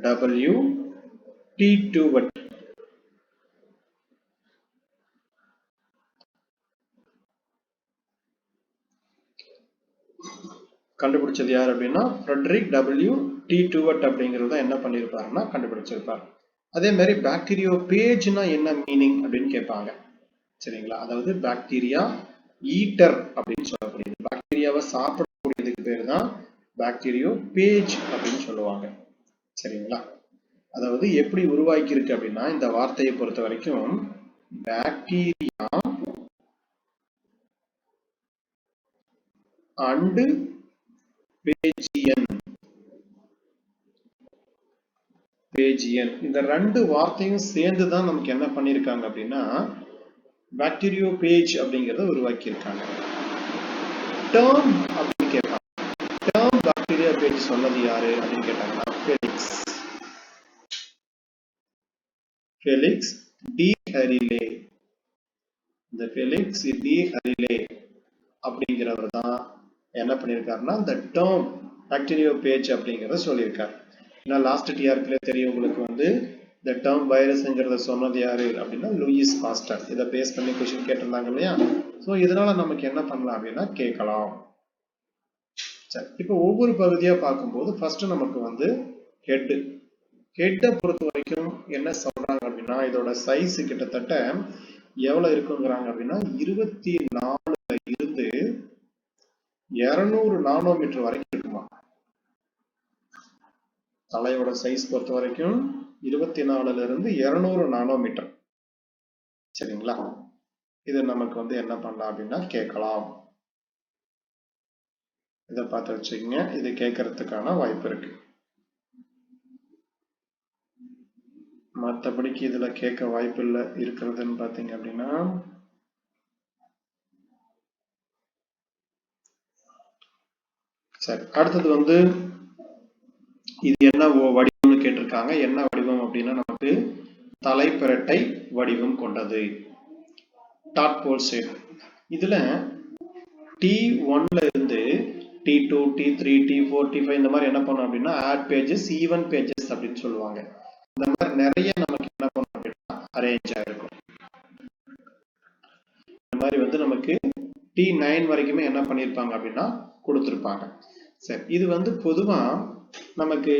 W. T. கண்டுபிடிச்சது யார் அப்படின்னா ஃப்ரெட்ரிக் W. T. அப்படிங்கிறத என்ன பண்ணியிருப்பாருன்னா கண்டுபிடிச்சிருப்பார். அதே மாதிரி பாக்டீரியோபேஜ்னா என்ன மீனிங் அப்படின்னு கேட்பாங்க. சரிங்களா, அதாவது பாக்டீரியா ஈட்டர் அப்படின்னு சொல்லக்கூடியது. பாக்டீரியாவை சாப்பிடக்கூடியதுக்கு பேர் தான் பாக்டீரியோபேஜ் அப்படின்னு சொல்லுவாங்க. சரிங்களா, அதாவது எப்படி உருவாக்கி இருக்கு அப்படின்னா இந்த வார்த்தையை பொறுத்த வரைக்கும் பாக்டீரியா அண்டு பேஜியன் இந்த 2 வார்த்தையும் சேர்ந்து தான் நமக்கு என்ன பண்ணிருக்காங்க அப்படின்னா பாக்டீரியோபேஜ் அப்படிங்கறத உருவாக்கி இருக்காங்க. டேர்ம் அப்படின்னு கேட்பாங்க. டேர்ம் பாக்டீரியோபேஜ் சொன்னது யாரு அப்படின்னு கேட்டாங்கன்னா ஃபெலிக்ஸ் டி ஹரிலே. இந்த ஃபெலிக்ஸ் டி ஹரிலே அப்படிங்கிறவர் தான் என்ன பண்ணியிருக்காருன்னா இந்த டேர்ம் பாக்டீரியோபேஜ் அப்படிங்கிறத சொல்லியிருக்காரு. ஏன்னா லாஸ்ட் டிஆர்பில தெரியும் உங்களுக்கு வந்து இந்த டேர்ம் வைரஸ்ங்கிறத சொன்னது யாரு அப்படின்னா லூயிஸ் பாஸ்டர். இதை பேஸ் பண்ணி கொஸ்டின் கேட்டிருந்தாங்க இல்லையா? ஸோ இதனால நமக்கு என்ன பண்ணலாம் அப்படின்னா கேட்கலாம். சரி, இப்போ ஒவ்வொரு பகுதியா பார்க்கும்போது ஃபர்ஸ்ட் நமக்கு வந்து ஹெட்டை பொறுத்த வரைக்கும் என்ன சொல்றாங்க அப்படின்னா இதோட சைஸ் கிட்டத்தட்ட எவ்வளவு இருக்குங்கிறாங்க அப்படின்னா 24 இருந்து 200 நானோமீட்டர் வரைக்கும் இருக்குமா. தலையோட சைஸ் பொறுத்த வரைக்கும் 24 இருந்து 200 நானோமீட்டர். சரிங்களா? இது நமக்கு வந்து என்ன பண்ணலாம் அப்படின்னா கேட்கலாம். இதை பார்த்து வச்சுக்கோங்க. இது கேட்கறதுக்கான வாய்ப்பு இருக்கு. மற்றபடிக்கு இதுல கேட்க வாய்ப்பு இல்லை இருக்கிறதுன்னு பாத்தீங்க அப்படின்னா சரி, அடுத்தது வந்து இது என்ன வடிவம்னு கேட்டிருக்காங்க. என்ன வடிவம் அப்படின்னா நமக்கு தலைப்பிரட்டை வடிவம் கொண்டது, டாட்போல் ஷேப். இதுல T1ல இருந்து T2, T3, T4, T5 இந்த மாதிரி என்ன பண்ணும் அப்படின்னா ஆட் பேஜஸ், ஈவன் பேஜஸ் அப்படின்னு சொல்லுவாங்க. இந்த மாதிரி நிறைய நமக்கு என்ன பண்ணும் அப்படின்னா அரேஞ்ச் ஆயிருக்கும். இந்த மாதிரி வந்து நமக்கு T9 வரைக்குமே என்ன பண்ணிருப்பாங்க அப்படின்னா கொடுத்திருப்பாங்க. சரி, இது வந்து பொதுவா நமக்கு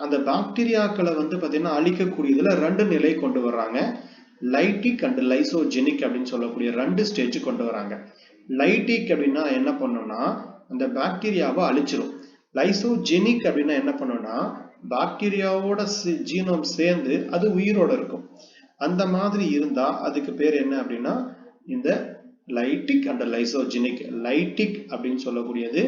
அந்த பாக்டீரியாக்களை வந்து பாத்தீங்கன்னா அழிக்கக்கூடியதுல 2 நிலை கொண்டு வர்றாங்க. லைட்டிக் அண்ட் லைசோஜெனிக் அப்படின்னு சொல்லக்கூடிய 2 ஸ்டேஜ் கொண்டு வராங்க. லைட்டிக் அப்படின்னா என்ன பண்ணும்னா அந்த பாக்டீரியாவை அழிச்சிரும். லைசோஜெனிக் அப்படின்னா என்ன பண்ணும்னா பாக்டீரியாவோட ஜீனோம் சேர்ந்து அது உயிரோட இருக்கும். அந்த மாதிரி இருந்தா அதுக்கு பேர் என்ன அப்படின்னா இந்த லைட்டிக் அண்ட் லைசோஜெனிக். லைட்டிக் அப்படின்னு சொல்லக்கூடியது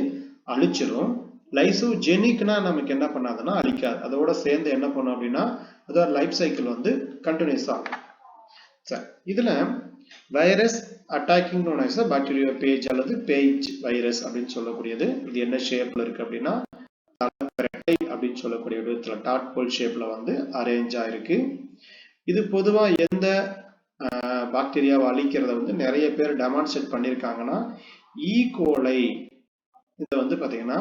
அழிச்சிரும். லைசோஜெனிக்னா நமக்கு என்ன பண்ணாதுன்னா அழிக்காது. அதோட சேர்ந்து என்ன பண்ணும் அப்படின்னா அதோட லைஃப் சைக்கிள் வந்து கண்டினியூஸ் ஆகும். சரி, இதுல வைரஸ் அட்டாக்கிங் பாக்டீரியோபேஜ் அல்லது பேஜ் வைரஸ் அப்படின்னு சொல்லக்கூடியது. இது என்ன ஷேப்ல இருக்கு அப்படின்னா தலைப்பிரட்டை அப்படின்னு சொல்லக்கூடிய விதத்துல டாட்போல் ஷேப்ல வந்து அரேஞ்ச் ஆயிருக்கு. இது பொதுவா எந்த பாக்டீரியாவை அழிக்கிறத வந்து நிறைய பேர் டெமான்ஸ்ட்ரேட் பண்ணியிருக்காங்கன்னா ஈகோலை இதை வந்து பாத்தீங்கன்னா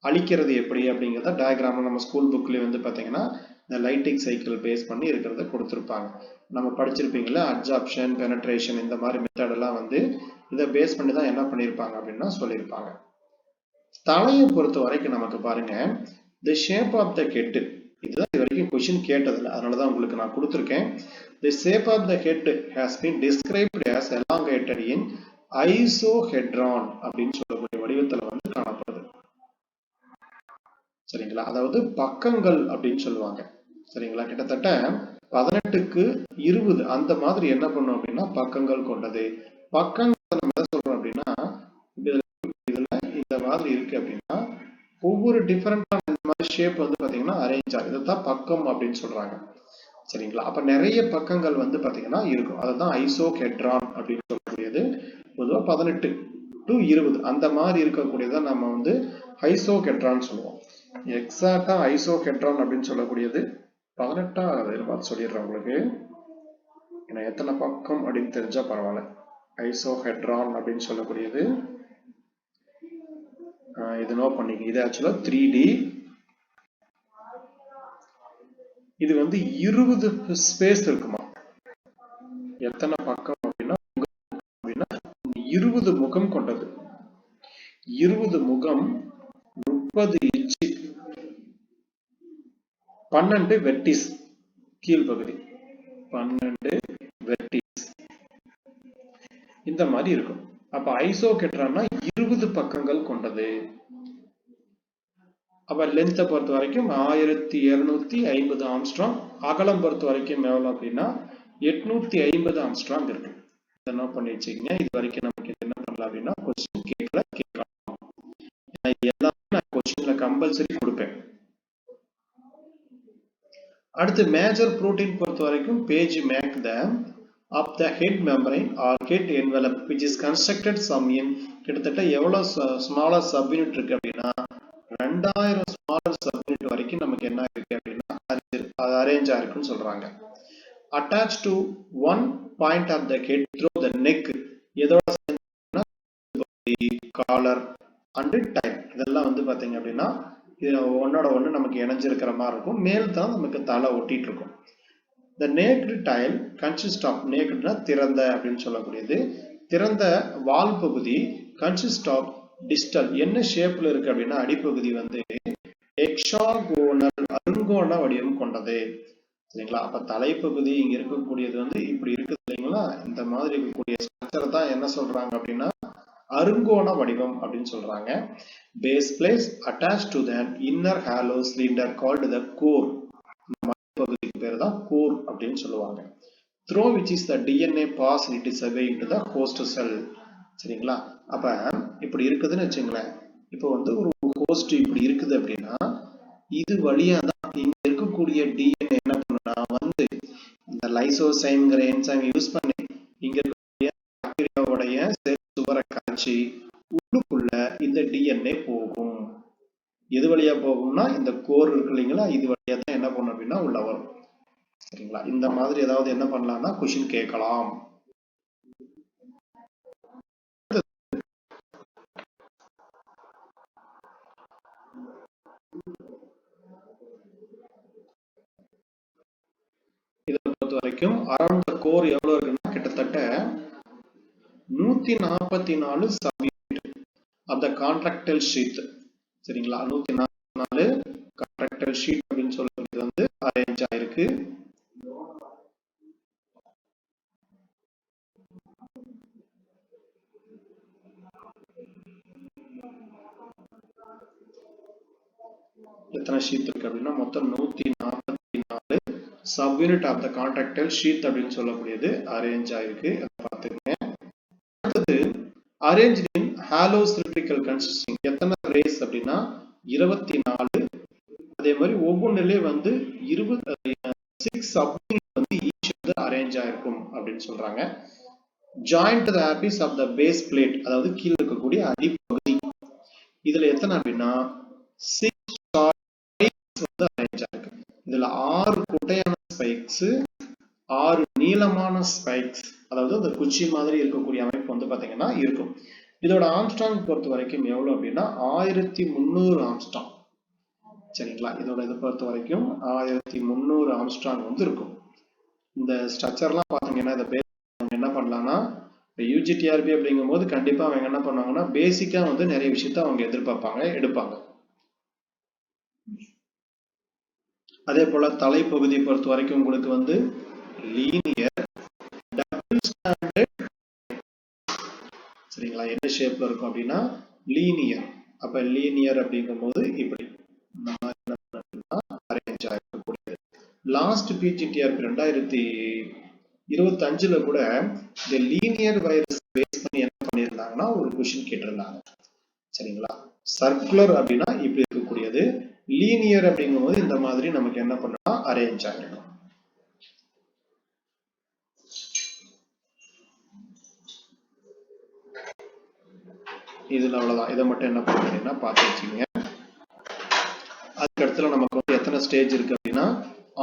அழிக்கிறது எப்படி அப்படிங்கிறத டயக்ராம் நம்ம ஸ்கூல் புக்லயே வந்து பாத்தீங்கன்னா இந்த லைட்டிக் சைக்கிள் பேஸ் பண்ணி இருக்கிறத கொடுத்துருப்பாங்க. நம்ம படிச்சிருப்பீங்களா அப்சார்ப்ஷன், பெனட்ரேஷன் இந்த மாதிரி மெத்தட் எல்லாம் வந்து இதை பேஸ் பண்ணி தான் என்ன பண்ணியிருப்பாங்க அப்படின்னா சொல்லியிருப்பாங்க. தலையை பொறுத்த வரைக்கும் நமக்கு பாருங்க the shape of the head. இதுதான் இது வரைக்கும் கொஸ்டின் கேட்டதில்லை, அதனாலதான் உங்களுக்கு நான் கொடுத்துருக்கேன். The shape of the head has been described as elongated in icosahedron அப்படின்னு சொல்லக்கூடிய வடிவத்துல வந்து காணப்படுது. சரிங்களா? அதாவது பக்கங்கள் அப்படின்னு சொல்லுவாங்க. சரிங்களா? கிட்டத்தட்ட 18க்கு 20 அந்த மாதிரி என்ன பண்ணும் அப்படின்னா பக்கங்கள் கொண்டது. பக்கங்கள் நம்ம என்ன சொல்றோம் அப்படின்னா இதுல இந்த மாதிரி இருக்கு அப்படின்னா ஒவ்வொரு டிஃபரெண்டான இந்த மாதிரி ஷேப் வந்து பாத்தீங்கன்னா அரேஞ்ச் ஆகும். இதைத்தான் பக்கம் அப்படின்னு சொல்றாங்க. சரிங்களா? அப்ப நிறைய பக்கங்கள் வந்து பாத்தீங்கன்னா இருக்கும். அதுதான் ஐசோஹெட்ரான் அப்படின்னு சொல்லக்கூடியது. பொதுவா 18 to 20 அந்த மாதிரி இருக்கக்கூடியதான் நம்ம வந்து ஐசோஹெட்ரான் சொல்லுவோம். எக்ஸாக்டா ஐசோஹெட்ரான் அப்படின்னு சொல்லக்கூடியது 18 பார்த்து சொல்லிடுறேன் உங்களுக்கு. ஏன்னா எத்தனை பக்கம் அப்படின்னு தெரிஞ்சா பரவாயில்ல. ஐசோஹெட்ரான் அப்படின்னு சொல்லக்கூடியது இது நோட் பண்ணிக்க. இது ஆக்சுவலா 3D. இது வந்து 20 ஸ்பேஸ் இருக்குமா. எத்தனை பக்கம் அப்படின்னா 20 முகம் கொண்டது. 20 முகம், 30 இன்ச்சு, 12 வெர்டிஸ் கீழ்பகுதி, 12 வெர்டிஸ் இந்த மாதிரி இருக்கும். அப்ப ஐசோஹெட்ரான்னா 20 பக்கங்கள் கொண்டது. அப்ப லென்த்தை பொறுத்த வரைக்கும் 1250 ஆம்ஸ்ட்ராங், அகலம் பொறுத்த வரைக்கும் எவ்வளவு அப்படின்னா 850 ஆம்ஸ்ட்ராங் இருக்கு. என்ன பண்ணி வச்சுக்கீங்க. இது வரைக்கும் நமக்கு என்ன பண்ணலாம் அப்படின்னா கொஸ்டின் கேட்கலாம். எல்லாமே நான் கொஸ்டின்ல கம்பல்சரி கொடுப்பேன். அடுத்து மேஜர் புரோட்டீன் பொறுத்த வரைக்கும் phage make the of the head membrane or head envelope which is constructed some in கிட்டத்தட்ட எவ்வளவு smaller subunit இருக்கு அப்படின்னா 2000 smaller subunit வரைக்கும் நமக்கு என்ன இருக்கு அப்படின்னா அது அரேஞ்ச் ஆயிருக்குன்னு சொல்றாங்க. attached to one point of the head through the neck. எதோட காலர் அண்ட் டைம் இதெல்லாம் வந்து பாத்தீங்க அப்படின்னா இது ஒன்னோட ஒண்ணு நமக்கு இணைஞ்சிருக்கிற மாதிரி இருக்கும். மேல் தான் நமக்கு தலை ஒட்டிட்டு இருக்கும். The naked tile consists of nakedனா திறந்த அப்படின்னு சொல்லக்கூடியது. திறந்த வால் பகுதி consist of distal என்ன ஷேப்ல இருக்கு அப்படின்னா அடிப்பகுதி வந்து ஹெக்ஸாகோனல் அருங்கோண வடிவம் கொண்டது. சரிங்களா? அப்ப தலைப்பகுதி இங்க இருக்கக்கூடியது வந்து இப்படி இருக்குது இல்லைங்களா? இந்த மாதிரி இருக்கக்கூடிய ஸ்ட்ரக்சர் தான் என்ன சொல்றாங்க அப்படின்னா அருங்கோண வடிவம் அப்படின்னு சொல்றாங்க. Base plate attached to the inner hollow cylinder called the core. பகுதிக்கு பேர் தான் கோர் அப்படின்னு சொல்லுவாங்க. Through which is the DNA pass it is away into the host cell. சரிங்களா? அப்ப இப்படி இருக்குதுன்னு வச்சுங்களேன். இப்போ வந்து ஒரு ஹோஸ்ட் இப்படி இருக்குது அப்படின்னா இது வழியா தான் இங்க இருக்கக்கூடிய DNA என்ன பண்ணுனா வந்து இந்த லைசோசைம்ங்கிற என்சைம் யூஸ் பண்ணி இங்க இருக்கக்கூடிய பாக்டீரியாவுடைய செல் சுவரை கரைச்சி உள்ளுக்குள்ள இந்த DNA போகும். எது வழியா போகும்னா இந்த கோர் இருக்கு இல்லைங்களா இது வழியா தான் என்ன பண்ணும் அப்படின்னா உள்ள வரும். சரிங்களா? இந்த மாதிரி ஏதாவது என்ன பண்ணலாம்னா क्वेश्चन கேட்கலாம். இதை பொறுத்த வரைக்கும் அரௌண்ட் த கோர் எவ்வளவு இருக்குன்னா கிட்டத்தட்ட 144 subunit of the contractile sheath. சரிங்களா? 144 கான்ட்ராக்டைல் ஷீட் அப்படின்னு சொல்றது வந்து அரேஞ்ச் ஆயிருக்கு. எத்தனை ஷீட் இருக்கு அப்படின்னா மொத்தம் 144 subunit of the contractile sheath அப்படின்னு சொல்லக்கூடியது அரேஞ்ச் ஆயிருக்கு. பார்த்துக்கங்க. அடுத்தது arranged in hollow cylindrical consisting எத்தனை ரேஸ் அப்படின்னா 24. அதே மாதிரி ஒவ்வொன்றிலே வந்து 6 சப்யூனிட் வந்து ஈச் வந்து அரேஞ்ச் ஆயிருக்கும் அப்படின்னு சொல்றாங்க. Joined to the apex of the base plate அதாவது கீழ இருக்கக்கூடிய அடிப்பகுதி இதுல எத்தனை அப்படின்னா 6 வந்து அரேஞ்ச் ஆயிருக்கு. இதுல 6 குட்டையான ஸ்பைக்ஸ் 6 நீளமான ஸ்பைக்ஸ் அதாவது அந்த குச்சி மாதிரி இருக்கக்கூடிய அமைப்பு வந்து பாத்தீங்கன்னா இருக்கும். இதோட ஆம்ஸ்ட்ராங் பொறுத்த வரைக்கும் எவ்வளவு அப்படின்னா 1300 ஆம்ஸ்ட்ராங். சரிங்களா? இதோட இதை பொறுத்த வரைக்கும் 1300 ஆம்ஸ்ட்ராங் வந்து இருக்கும். இந்த ஸ்ட்ரக்சர்லாம் பாத்தீங்கன்னா இதை என்ன பண்ணலாம்னா யூஜிடிஆர்பி அப்படிங்கும் போது கண்டிப்பா அவங்க என்ன பண்ணுவாங்கன்னா பேசிக்கா வந்து நிறைய விஷயத்த அவங்க எதிர்பார்ப்பாங்க எடுப்பாங்க. அதே போல தலைப்பகுதியை பொறுத்த வரைக்கும் உங்களுக்கு வந்து லீனியர் டபுள் ஸ்டாண்டர்ட். சரிங்களா? என்ன ஷேப்ல இருக்கும் அப்படின்னா லீனியர். அப்ப லீனியர் அப்படிங்கும் போது இப்படி அரேஞ்ச் ஆகக்கூடியது. லாஸ்ட் பிஜிடிஆர்பி 2025ல கூட இந்த லீனியர் வைரஸ் பேஸ் பண்ணி என்ன பண்ணியிருந்தாங்கன்னா ஒரு क्वेश्चन கேட்டிருந்தாங்க. சரிங்களா? சர்க்குலர் அப்படின்னா இப்படி இருக்கக்கூடியது, லீனியர் அப்படிங்கும்போது இந்த மாதிரி நமக்கு என்ன பண்ணலாம் அரேஞ்ச் ஆகிடும். இதுல அவ்வளவுதான். இதை மட்டும் என்ன பண்ணுறீங்கன்னா பார்த்து வச்சுக்கோங்க. அதுக்கு அடுத்துல நமக்கு வந்து எத்தனை ஸ்டேஜ் இருக்கு அப்படின்னா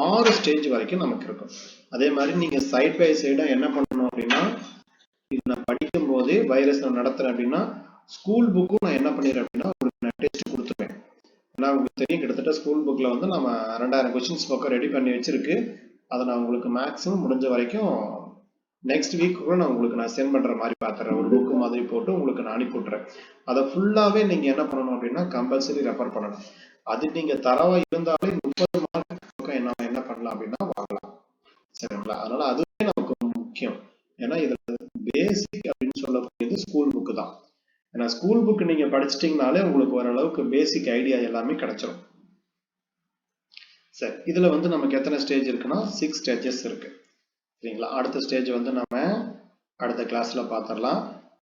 6 ஸ்டேஜ் வரைக்கும் நமக்கு இருக்கும். அதே மாதிரி நீங்க சைட் பை சைடா என்ன பண்ணணும் அப்படின்னா இது நான் படிக்கும் போதே வைரஸ் நான் நடத்துறேன் அப்படின்னா ஸ்கூல் புக்கும் நான் என்ன பண்ணிடுறேன் அப்படின்னா உங்களுக்கு நான் டெஸ்ட் கொடுத்துருவேன். ஏன்னா உங்களுக்கு தெரியும் கிட்டத்தட்ட ஸ்கூல் புக்ல வந்து நம்ம 2000 கொஸ்டின்ஸ் பக்கம் ரெடி பண்ணி வச்சிருக்கு. அதை நான் உங்களுக்கு மேக்ஸிமம் முடிஞ்ச வரைக்கும் நெக்ஸ்ட் வீக் கூட நான் உங்களுக்கு நான் சென்ட் பண்ற மாதிரி பாத்துறேன். ஒரு புக் மாதிரி போட்டு உங்களுக்கு நான் அனுப்பி விட்டுறேன். அதை ஃபுல்லாவே நீங்க என்ன பண்ணணும் அப்படின்னா கம்பல்சரி ரெஃபர் பண்ணணும். அது நீங்க தரவா இருந்தாலே 30 மார்க் என்ன பண்ணலாம் அப்படின்னா வாங்கலாம். சரிங்களா? அதனால அதுவே நமக்கு முக்கியம். ஏன்னா இதுல பேசிக் அப்படின்னு சொல்லக்கூடியது ஸ்கூல் புக் தான். ஏன்னா ஸ்கூல் புக் நீங்க படிச்சிட்டீங்கனாலே உங்களுக்கு ஓரளவுக்கு பேசிக் ஐடியா எல்லாமே கிடைச்சிடும். சரி, இதுல வந்து நமக்கு எத்தனை ஸ்டேஜ் இருக்குன்னா 6 ஸ்டேஜஸ் இருக்கு. சரிங்களா? அடுத்த ஸ்டேஜ் வந்து நம்ம அடுத்த கிளாஸ்ல பாத்திரலாம்.